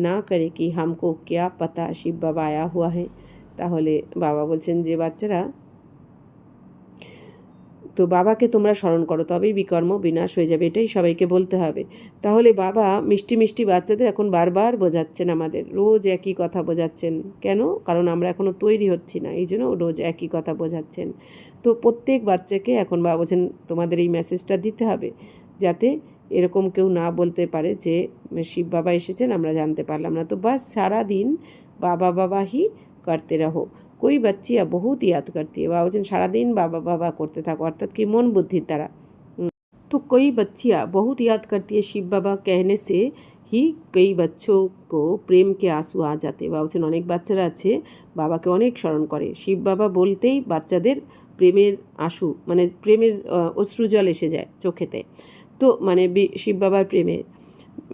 ना करे कि हमको क्या पता शिव बाबा आया हुआ है। তাহলে বাবা বলছেন যে বাচ্চারা, তো বাবাকে তোমরা স্মরণ করো তবেই বিকর্ম বিনাশ হয়ে যাবে, এটাই সবাইকে বলতে হবে। তাহলে বাবা মিষ্টি মিষ্টি বাচ্চাদের এখন বারবার বোঝাচ্ছেন, আমাদের রোজ একই কথা বোঝাচ্ছেন। কেন? কারণ আমরা এখনও তৈরি হচ্ছি না, এই জন্য রোজ একই কথা বোঝাচ্ছেন। তো প্রত্যেক বাচ্চাকে এখন বাবা বলছেন তোমাদের এই মেসেজটা দিতে হবে, যাতে এরকম কেউ না বলতে পারে যে শিব বাবা এসেছেন আমরা জানতে পারলাম না। তো বাস সারাদিন বাবা বাবা হি করতে রহো। कोई बच्चियाँ बहुत याद करती है। बाबा বলছেন সারাদিন বাবা বাবা করতে থাকো, অর্থাৎ কি মন বুদ্ধির দ্বারা। तो कई बच्चियाँ बहुत याद करती है शिव बाबा कहने से ही कई बच्चों को प्रेम के आंसू आ जाते। বাবা বলছেন অনেক বাচ্চারা আছে বাবাকে অনেক স্মরণ করে, শিব বাবা বলতেই বাচ্চাদের প্রেমের আঁসু মানে প্রেমের অশ্রুজল এসে যায় চোখেতে। তো মানে শিব বাবার প্রেমে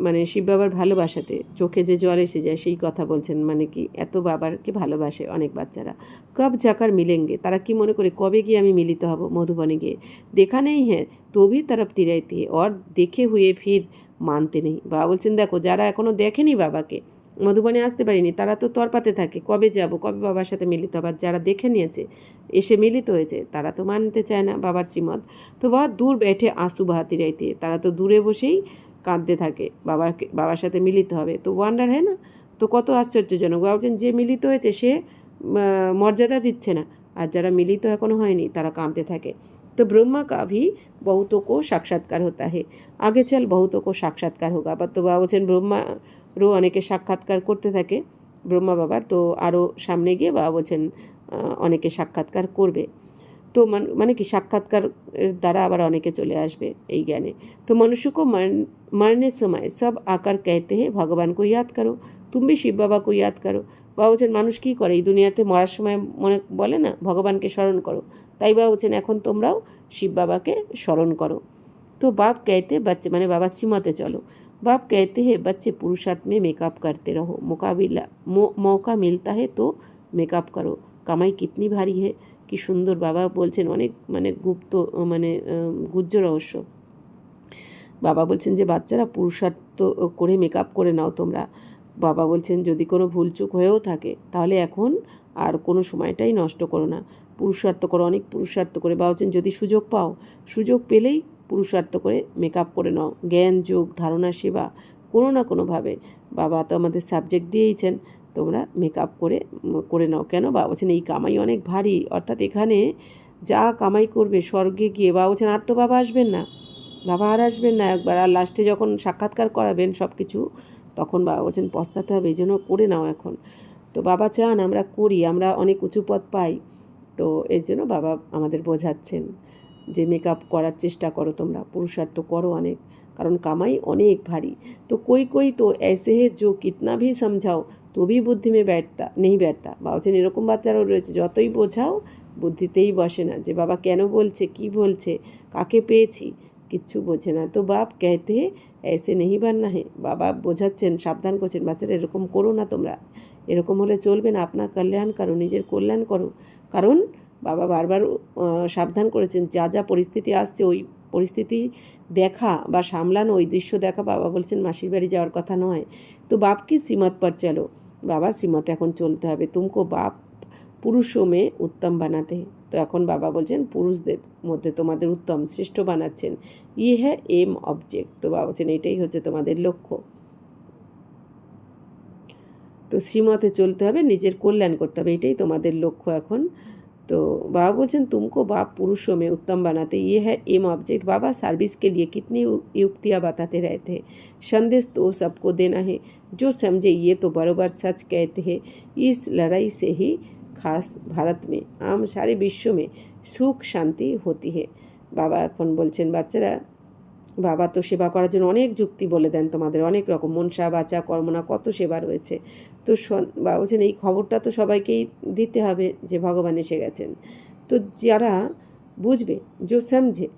মানে শিব বাবার ভালোবাসাতে চোখে যে জল এসে যায় সেই কথা বলছেন। মানে কি এত বাবারকে ভালোবাসে অনেক বাচ্চারা। কব জাকার মিলেঙ্গে, তারা কি মনে করে কবে গিয়ে আমি মিলিত হব মধুবনে গিয়ে। দেখা নেই হ্যাঁ তো ভি তরফতি রহতি है और देखे हुए फिर মানতে নেই। বাবা বলছেন দেখো যারা এখনও দেখেনি বাবাকে, মধুবনে আসতে পারিনি, তারা তো তরপাতে থাকে কবে যাব, কবে বাবার সাথে মিলিত হব। আর যারা দেখে নিয়েছে এসে মিলিত হয়েছে তারা তো মানতে চায় না বাবার শ্রীমত। তো বা দূর বেঠে আঁসু বাহাতি রহতি, তারা তো দূরে বসেই কাঁদতে থাকে বাবার সাথে মিলিত হবে। তো ওয়ান্ডার হ্যাঁ না, তো কত আশ্চর্যজনক। বাবা বলছেন যে মিলিত হয়েছে সে মর্যাদা দিচ্ছে না, আর যারা মিলিত এখনও হয়নি তারা কাঁদতে থাকে। তো ব্রহ্মা का भी बहुतों को साक्षात्कार होता है, आगे चल बहुतों को साक्षात्कार होगा। আবার তো বাবা বলছেন ব্রহ্মারও অনেকে সাক্ষাৎকার করতে থাকে ব্রহ্মা বাবার, তো আরও সামনে গিয়ে বাবা বলছেন অনেকে সাক্ষাৎকার করবে। तो माने कि साक्षात्कार द्वारा आबार अनेके चले आसबे এই জ্ঞানে। तो मनुष्य को मरने समय सब आकर कहते हैं भगवान को याद करो, तुम भी शिव बाबा को याद करो। বাবা বলছেন মানুষ কী করে এই দুনিয়াতে মরার সময় মনে বলে না ভগবানকে স্মরণ করো, তাই বাবা বলছেন এখন তোমরাও শিব বাবাকে স্মরণ করো। तो बाप कहते बच्चे माने बाबा श्रीमते चलो, बाप कहते हैं बच्चे पुरुषार्थ में मेकअप करते रहो, मौका मिलता है तो मेकअप करो, कमाई कितनी भारी है। কি সুন্দর বাবা বলছেন, অনেক মানে গুপ্ত মানে গুহ্য রহস্য। বাবা বলছেন যে বাচ্চারা পুরুষার্থ করে মেকআপ করে নাও তোমরা। বাবা বলছেন যদি কোনো ভুলচুক হয়েও থাকে তাহলে এখন আর কোনো সময়টাই নষ্ট করো না, পুরুষার্থ করো, অনেক পুরুষার্থ করে। বাবা বলছেন যদি সুযোগ পাও, সুযোগ পেলেই পুরুষার্থ করে মেকআপ করে নাও, জ্ঞান যোগ ধারণা সেবা কোনো না কোনোভাবে বাবা তো আমাদের সাবজেক্ট দিয়েইছেন, তোমরা মেকআপ করে নাও। কেন? বাবা বলছেন এই কামাই অনেক ভারী, অর্থাৎ এখানে যা কামাই করবে স্বর্গে গিয়ে বাবা বলছেন আর তো বাবা আসবেন না, বাবা আর আসবেন না একবার, আর লাস্টে যখন সাক্ষাৎকার করাবেন সব কিছু তখন বাবা বলছেন পস্তাতে হবে, এই জন্য করে নাও এখন। তো বাবা চান আমরা করি, আমরা অনেক উঁচু পদ পাই। তো এই জন্য বাবা আমাদের বোঝাচ্ছেন যে মেকআপ করার চেষ্টা করো, তোমরা পুরুষার্থ করো অনেক, কারণ কামাई অনেক ভারী। তো कोई तो ऐसे है जो कितना भी समझाओ तो भी বুদ্ধি में बैठता नहीं बैठता। বলছেন এরকম বাচ্চারাও রয়েছে, যতই বোঝাও বুদ্ধিতেই বসে না, যে বাবা কেন বলছে, কি বলছে, কাকে পেয়েছি, কিচ্ছু বোঝে না। তো বাপ कहते हैं ऐसे नहीं बनना है। বাবা বোঝাচ্ছেন, সাবধান করছেন, বাচ্চারা এরকম করো না তোমরা, এরকম হলে চলবে না, আপনার কল্যাণ করো, নিজের কল্যাণ করো। কারণ বাবা বারবার সাবধান করেছেন, যা যা পরিস্থিতি আসছে ওই পরিস্থিতি দেখা বা সামলানো, ওই দৃশ্য দেখা, বাবা বলছেন মাসির বাড়ি যাওয়ার কথা নয়। তো বাপ কি শ্রীমত পর চলো, বাবার শ্রীমতে এখন চলতে হবে। তুমকো বাপ পুরুষও মে উত্তম বানাতে। তো এখন বাবা বলছেন পুরুষদের মধ্যে তোমাদের উত্তম শ্রেষ্ঠ বানাচ্ছেন। ইয়ে হ্যাঁ এম অবজেক্ট। তো বাবা বলছেন এটাই হচ্ছে তোমাদের লক্ষ্য। তো শ্রীমতে চলতে হবে, নিজের কল্যাণ করতে হবে, এটাই তোমাদের লক্ষ্য এখন। तो बाबा बोलছেন तुमको बाप पुरुषों में उत्तम बनाते, ये है एम ऑब्जेक्ट। बाबा सर्विस के लिए कितनी युक्तियाँ बताते रहते हैं। संदेश तो सबको देना है, जो समझे ये तो बराबर सच कहते हैं। इस लड़ाई से ही खास भारत में आम सारे विश्व में सुख शांति होती है। बाबा এখন বলছেন বাচ্চারা, বাবা তো সেবা করার জন্য অনেক যুক্তি বলে দেন তোমাদের, অনেক রকম মনসা বাচা কর্মনা কত সেবা রয়েছে। তো বাবা বলছেন এই খবরটা তো সবাইকেই দিতে হবে যে ভগবান এসে গেছেন। তো যারা বুঝবে, যে সমঝে,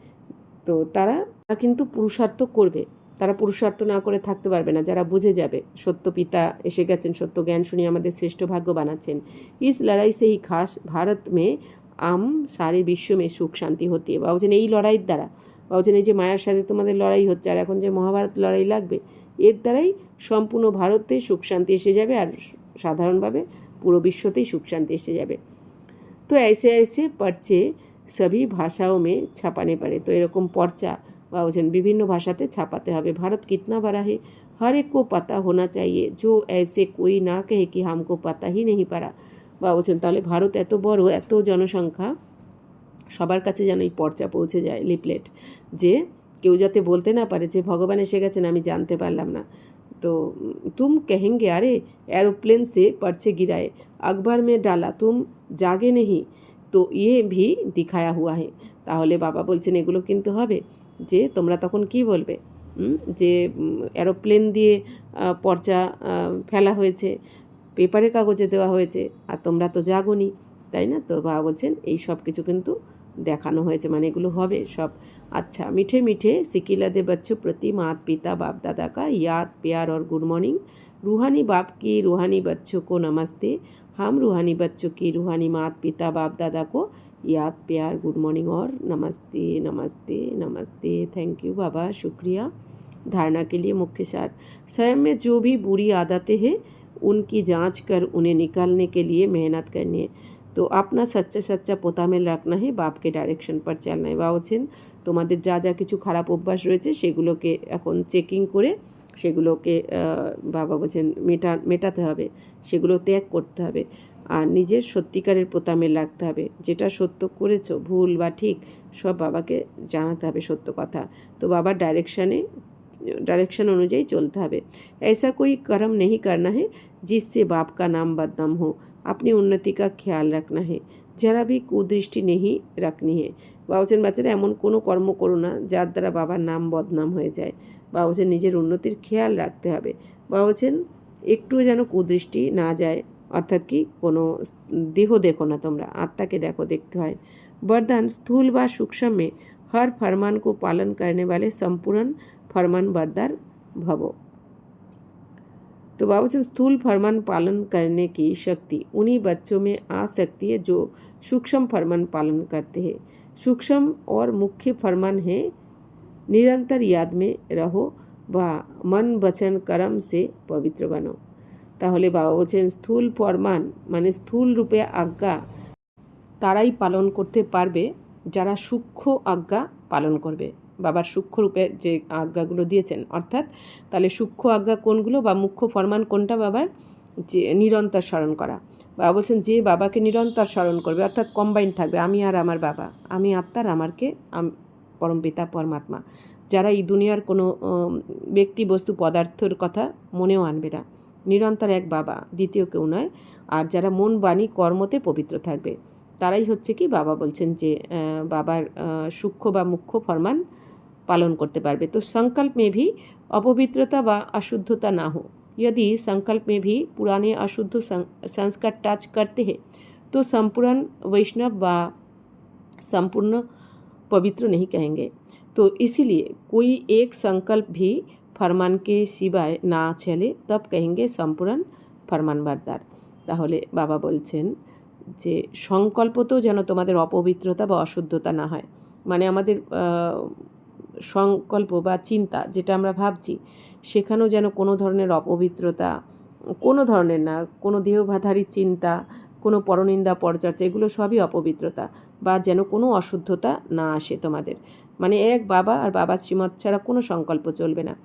তো তারা কিন্তু পুরুষার্থ করবে, তারা পুরুষার্থ না করে থাকতে পারবে না। যারা বুঝে যাবে সত্য পিতা এসে গেছেন, সত্য জ্ঞান শুনিয়ে আমাদের শ্রেষ্ঠ ভাগ্য বানাচ্ছেন। ইস লড়াই সে হি খাস ভারত মে আম সারে বিশ্ব মে সুখ শান্তি হতি। বাবা বলছেন এই লড়াইয়ের দ্বারা, বলছেন এই যে মায়ের সাথে তোমাদের লড়াই হচ্ছে আর এখন যে মহাভারত লড়াই লাগবে, এর দ্বারাই সম্পূর্ণ ভারতে সুখ শান্তি এসে যাবে আর সাধারণভাবে পুরো বিশ্বতেই সুখ শান্তি এসে যাবে। তো ऐसे ऐसे पर्चे सभी भाषाओं में छापाने पड़े। तो এরকম পর্চা বা বলছেন বিভিন্ন ভাষাতে ছাপাতে হবে। भारत कितना बड़ा है हर एक को पता होना चाहिए, जो ऐसे कोई ना कहे कि हमको पता ही नहीं पड़ा। বা বলছেন তাহলে ভারত এত বড়, এত জনসংখ্যা, সবার কাছে যেন এই পর্চা পৌঁছে যায়, লিফলেট, যে কেউ যাতে বলতে না পারে যে ভগবান এসে গেছেন আমি জানতে পারলাম না। तो तुम कहेंगे अरे एरोप्लेन से पर्चे गिराए, अखबार में डाला, तुम जागे नहीं, তো ये भी दिखाया हुआ है। তাহলে বাবা বলছেন এগুলো কিন্তু হবে, যে তোমরা তখন কি বলবে, যে এরোপ্লেন দিয়ে পর্চা ফেলা হয়েছে, পেপারে কাগজে দেওয়া হয়েছে, আর তোমরা তো জাগোনি, তাই না? তো বাবা বলছেন এই সব কিছু কিন্তু দেখানো হয়েছে, মানে এগুলো হবে সব। अच्छा मीठे मीठे सिकिलदे बच्चों प्रति माता पिता बाप दादा का याद प्यार और गुड मॉर्निंग। रूहानी बाप की रूहानी बच्चों को नमस्ते। हम रूहानी बच्चों की रूहानी माता पिता बाप दादा को याद प्यार गुड मॉर्निंग और नमस्ते नमस्ते नमस्ते। थैंक यू बाबा, शुक्रिया। धारणा के लिए मुख्य सार, स्वयं में जो भी बुरी आदतें हैं उनकी जांच कर उन्हें निकालने के लिए मेहनत करनी है। তো আপনার সচ্চা সচ্চা পোতামেল রাখনা হে, বাপকে ডাইরেকশন পর চালনা হে। বা বলছেন তোমাদের যা যা কিছু খারাপ অভ্যাস রয়েছে সেগুলোকে এখন চেকিং করে সেগুলোকে বাবা বলছেন মেটাতে হবে, সেগুলো ত্যাগ করতে হবে, আর নিজের সত্যিকারের পোতামেল রাখতে হবে। যেটা সত্য করেছো, ভুল বা ঠিক, সব বাবাকে জানাতে হবে সত্য কথা। তো বাবার डायरेक्शन अनुযায়ী चलते হবে। ऐसा कोई कर्म नहीं करना है जिससे बाप का नाम बदनाम हो। अपनी उन्नति का ख्याल रखना है, जरा भी कुदृष्टि नहीं रखनी है। বাবা বলছেন বাচ্চারা এমন কোনো কর্ম করো না যার দ্বারা বাবার নাম বদনাম হয়ে যায়। বাবা বলছেন নিজের উন্নতির খেয়াল রাখতে হবে। বাবা বলছেন একটুও যেন কুদৃষ্টি না যায়, অর্থাৎ কি কোনো দেহ দেখো না তোমরা, আত্মাকে দেখতে হয়। वरदान स्थूल व सूक्ष्म में हर फरमान को पालन करने वाले संपूर्ण फरमान बरदार भवो। तो बाबा बच्चन स्थूल फरमान पालन करने की शक्ति उन्हीं बच्चों में आ सकती है जो सूक्ष्म फरमान पालन करते हैं। सूक्ष्म और मुख्य फरमान है निरंतर याद में रहो व मन वचन कर्म से पवित्र बनो। তাহলে বাবা বলছেন স্থূল ফরমান মানে স্থূল রূপে আজ্ঞা তারাই পালন করতে পারবে যারা সূক্ষ্ম আজ্ঞা পালন করবে। বাবার সূক্ষ্ম রূপে যে আজ্ঞাগুলো দিয়েছেন, অর্থাৎ তাহলে সূক্ষ্ম আজ্ঞা কোনগুলো বা মুখ্য ফরমান কোনটা বাবার, যে নিরন্তর স্মরণ করা। বাবা বলছেন যে বাবাকে নিরন্তর স্মরণ করবে, অর্থাৎ কম্বাইন্ড থাকবে আমি আর আমার বাবা, আমি আত্মার আমারকে পরমপিতা পরমাত্মা, যারা এই দুনিয়ার কোনো ব্যক্তি বস্তু পদার্থের কথা মনেও আনবে না, নিরন্তর এক বাবা, দ্বিতীয় কেউ নয়। আর যারা মন বাণী কর্মতে পবিত্র থাকবে তারাই হচ্ছে কি বাবা বলছেন যে বাবার সূক্ষ্ম বা মুখ্য ফরমান पालन करते पारबे। तो संकल्प में भी अपवित्रता व अशुद्धता ना हो। यदि संकल्प में भी पुराने अशुद्ध संस्कार टच करते हैं तो संपूर्ण वैष्णव व संपूर्ण पवित्र नहीं कहेंगे। तो इसीलिए कोई एक संकल्प भी फरमान के सिवाय ना चले तब कहेंगे संपूर्ण फरमानबरदार। ताहले बाबा बोलছেন যে সংকল্প তো যেন তোমাদের অপবিত্রতা বা অশুদ্ধতা না হয়, মানে আমাদের সংকল্প বা চিন্তা যেটা আমরা ভাবছি সেখানেও যেন কোনো ধরনের অপবিত্রতা, কোনো ধরনের না, কোনো দেহভাধারী চিন্তা, কোনো পরনিন্দা পরচর্চা, এগুলো সবই অপবিত্রতা, বা যেন কোনো অশুদ্ধতা না আসে তোমাদের। মানে এক বাবা আর বাবা শ্রীমত ছাড়া কোনো সংকল্প চলবে না।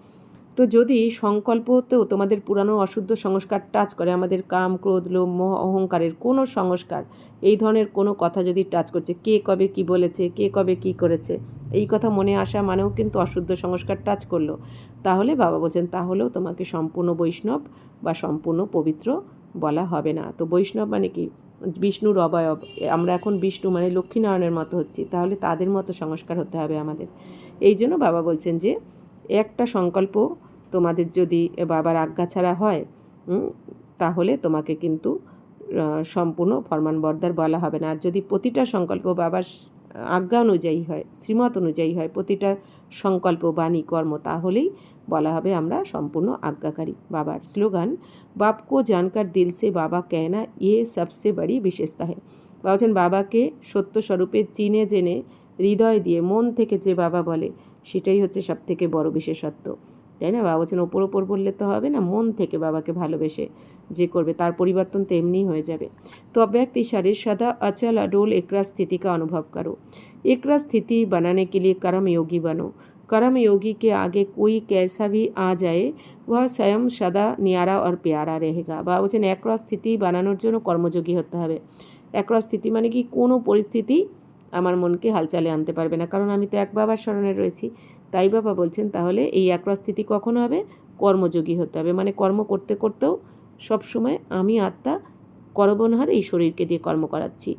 তো যদি সংকল্পতেও তোমাদের পুরানো অশুদ্ধ সংস্কার টাচ করে, আমাদের কাম ক্রোধ লোভ মোহ অহংকারের কোনো সংস্কার, এই ধরনের কোনো কথা যদি টাচ করছে, কে কবে কি বলেছে, কে কবে কি করেছে, এই কথা মনে আসা মানেও কিন্তু অশুদ্ধ সংস্কার টাচ করলো, তাহলে বাবা বলছেন তাহলেও তোমাকে সম্পূর্ণ বৈষ্ণব বা সম্পূর্ণ পবিত্র বলা হবে না। তো বৈষ্ণব মানে কি? বিষ্ণুর অবয়ব। আমরা এখন বিষ্ণু মানে লক্ষ্মীনারায়ণের মতো হচ্ছি, তাহলে তাদের মতো সংস্কার হতে হবে আমাদের। এই জন্য বাবা বলছেন যে একটা সংকল্প তোমাদের যদি বাবার আজ্ঞা ছাড়া হয় তাহলে তোমাকে কিন্তু সম্পূর্ণ ফরমানবরদার বলা হবে না। আর যদি প্রতিটা সংকল্প বাবার आज्ञा अनुयायी है, श्रीमत अनुयायी है, प्रतिटा संकल्प बाणी कर्म, ताहलेई बला हबे आमरा सम्पूर्ण आज्ञाकारी। बाबार स्लोगान, बाप को जानकर दिल से बाबा कहना ये सबसे बड़ी विशेषता है। बोलছেন বাবাকে সত্য স্বরূপে চিনে জেনে হৃদয় দিয়ে মন থেকে যে বাবা বলে সেটাই হচ্ছে সবথেকে বড় বিশেষত্ব, তাই না? বাবা বলছেন ওপর ওপর বললে তো হবে না, মন থেকে বাবাকে ভালোবেসে যে করবে তার পরিবর্তন তো এমনিই হয়ে যাবে। तो अव्यक्त इशारे सदा अचल अडोल एकरा स्थिति का अनुभव करो। एकरा स्थिति बनाने के लिए कर्म योगी बनो। कर्म योगी के आगे कोई कैसा भी आ जाए वह स्वयं सदा न्यारा और प्यारा रहेगा। বা বলছেন একরা স্থিতি বানানোর জন্য কর্মযোগী হতে হবে। একরা স্থিতি মানে কি? কোনো পরিস্থিতি আমার মনকে হালচালে আনতে পারবে না, কারণ আমি তো এক বাবার শরণে রয়েছি। তাই বাবা বলছেন তাহলে এই একরা স্থিতি কখন হবে? কর্মযোগী হতে হবে, মানে কর্ম করতে করতেও সবসময় আমি আত্মা করবনহার এই শরীরকে দিয়ে কর্ম করাচ্ছি,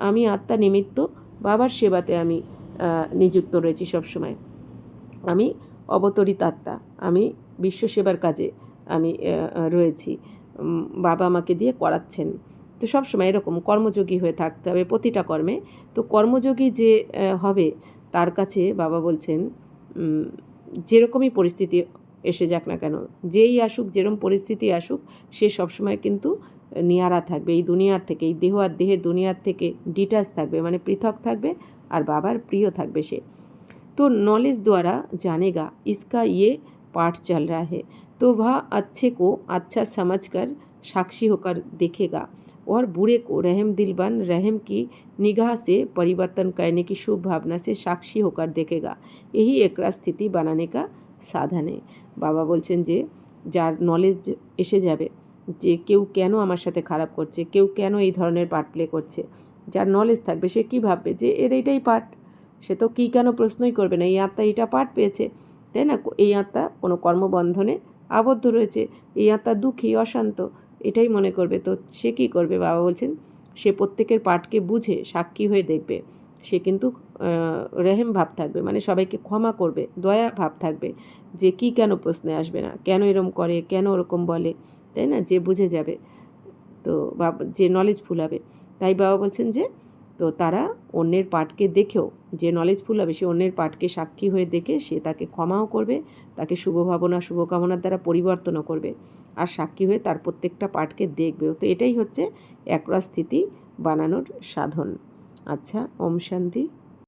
আমি আত্মা নিমিত্ত বাবার সেবাতে আমি নিযুক্ত রয়েছি সবসময়, আমি অবতরিত আত্মা, আমি বিশ্ব সেবার কাজে আমি রয়েছি, বাবা আমাকে দিয়ে করাচ্ছেন। তো সবসময় এরকম কর্মযোগী হয়ে থাকতে হবে প্রতিটা কর্মে। তো কর্মযোগী যে হবে তার কাছে বাবা বলছেন যেরকমই পরিস্থিতি এসে যাক না কেন, যেই আসুক, যেরকম পরিস্থিতি আসুক, সে সবসময় কিন্তু নিয়ারা থাকবে, এই দুনিয়ার থেকে, এই দেহ আর দেহের দুনিয়ার থেকে ডিটাচ থাকবে, মানে পৃথক থাকবে, আর বাবার প্রিয় থাকবে সে। तो नॉलेज द्वारा जानेगा इसका ये पाठ चल रहा है, तो वह अच्छे को अच्छा समझकर साक्षी होकर देखेगा और बुरे को रहम दिल बन रहम की निगाह से परिवर्तन करने की शुभ भावना से साक्षी होकर देखेगा। यही एकरा स्थिति बनाने का साधन है। বাবা বলছেন যে যার নলেজ এসে যাবে যে কেউ কেন আমার সাথে খারাপ করছে, কেউ কেন এই ধরনের পার্ট প্লে করছে, যার নলেজ থাকবে সে কী ভাববে যে এর এইটাই পার্ট, সে তো কী কেন প্রশ্নই করবে না, এই আত্মা এটা পাঠ পেয়েছে, তাই না? এই আত্মা কোনো কর্মবন্ধনে আবদ্ধ রয়েছে, এই আত্মা দুঃখী অশান্ত, এটাই মনে করবে। তো সে কী করবে? বাবা বলছেন সে প্রত্যেকের পাঠকে বুঝে সাক্ষী হয়ে দেখবে, সে কিন্তু রেহেম ভাব থাকবে, মানে সবাইকে ক্ষমা করবে, দয়া ভাব থাকবে, যে কী কেন প্রশ্নে আসবে না, কেন এরকম করে, কেন ওরকম বলে, তাই না? যে বুঝে যাবে, তো বাবা যে নলেজফুল হবে। তাই বাবা বলছেন যে তো তারা অন্যের পাঠকে দেখেও, যে নলেজফুল হবে সে অন্যের পাঠকে সাক্ষী হয়ে দেখে সে তাকে ক্ষমাও করবে, তাকে শুভ ভাবনা শুভকামনার দ্বারা পরিবর্তনও করবে, আর সাক্ষী হয়ে তার প্রত্যেকটা পাঠকে দেখবেও। তো এটাই হচ্ছে একরা স্থিতি বানানোর সাধন। আচ্ছা, ওম শান্তি।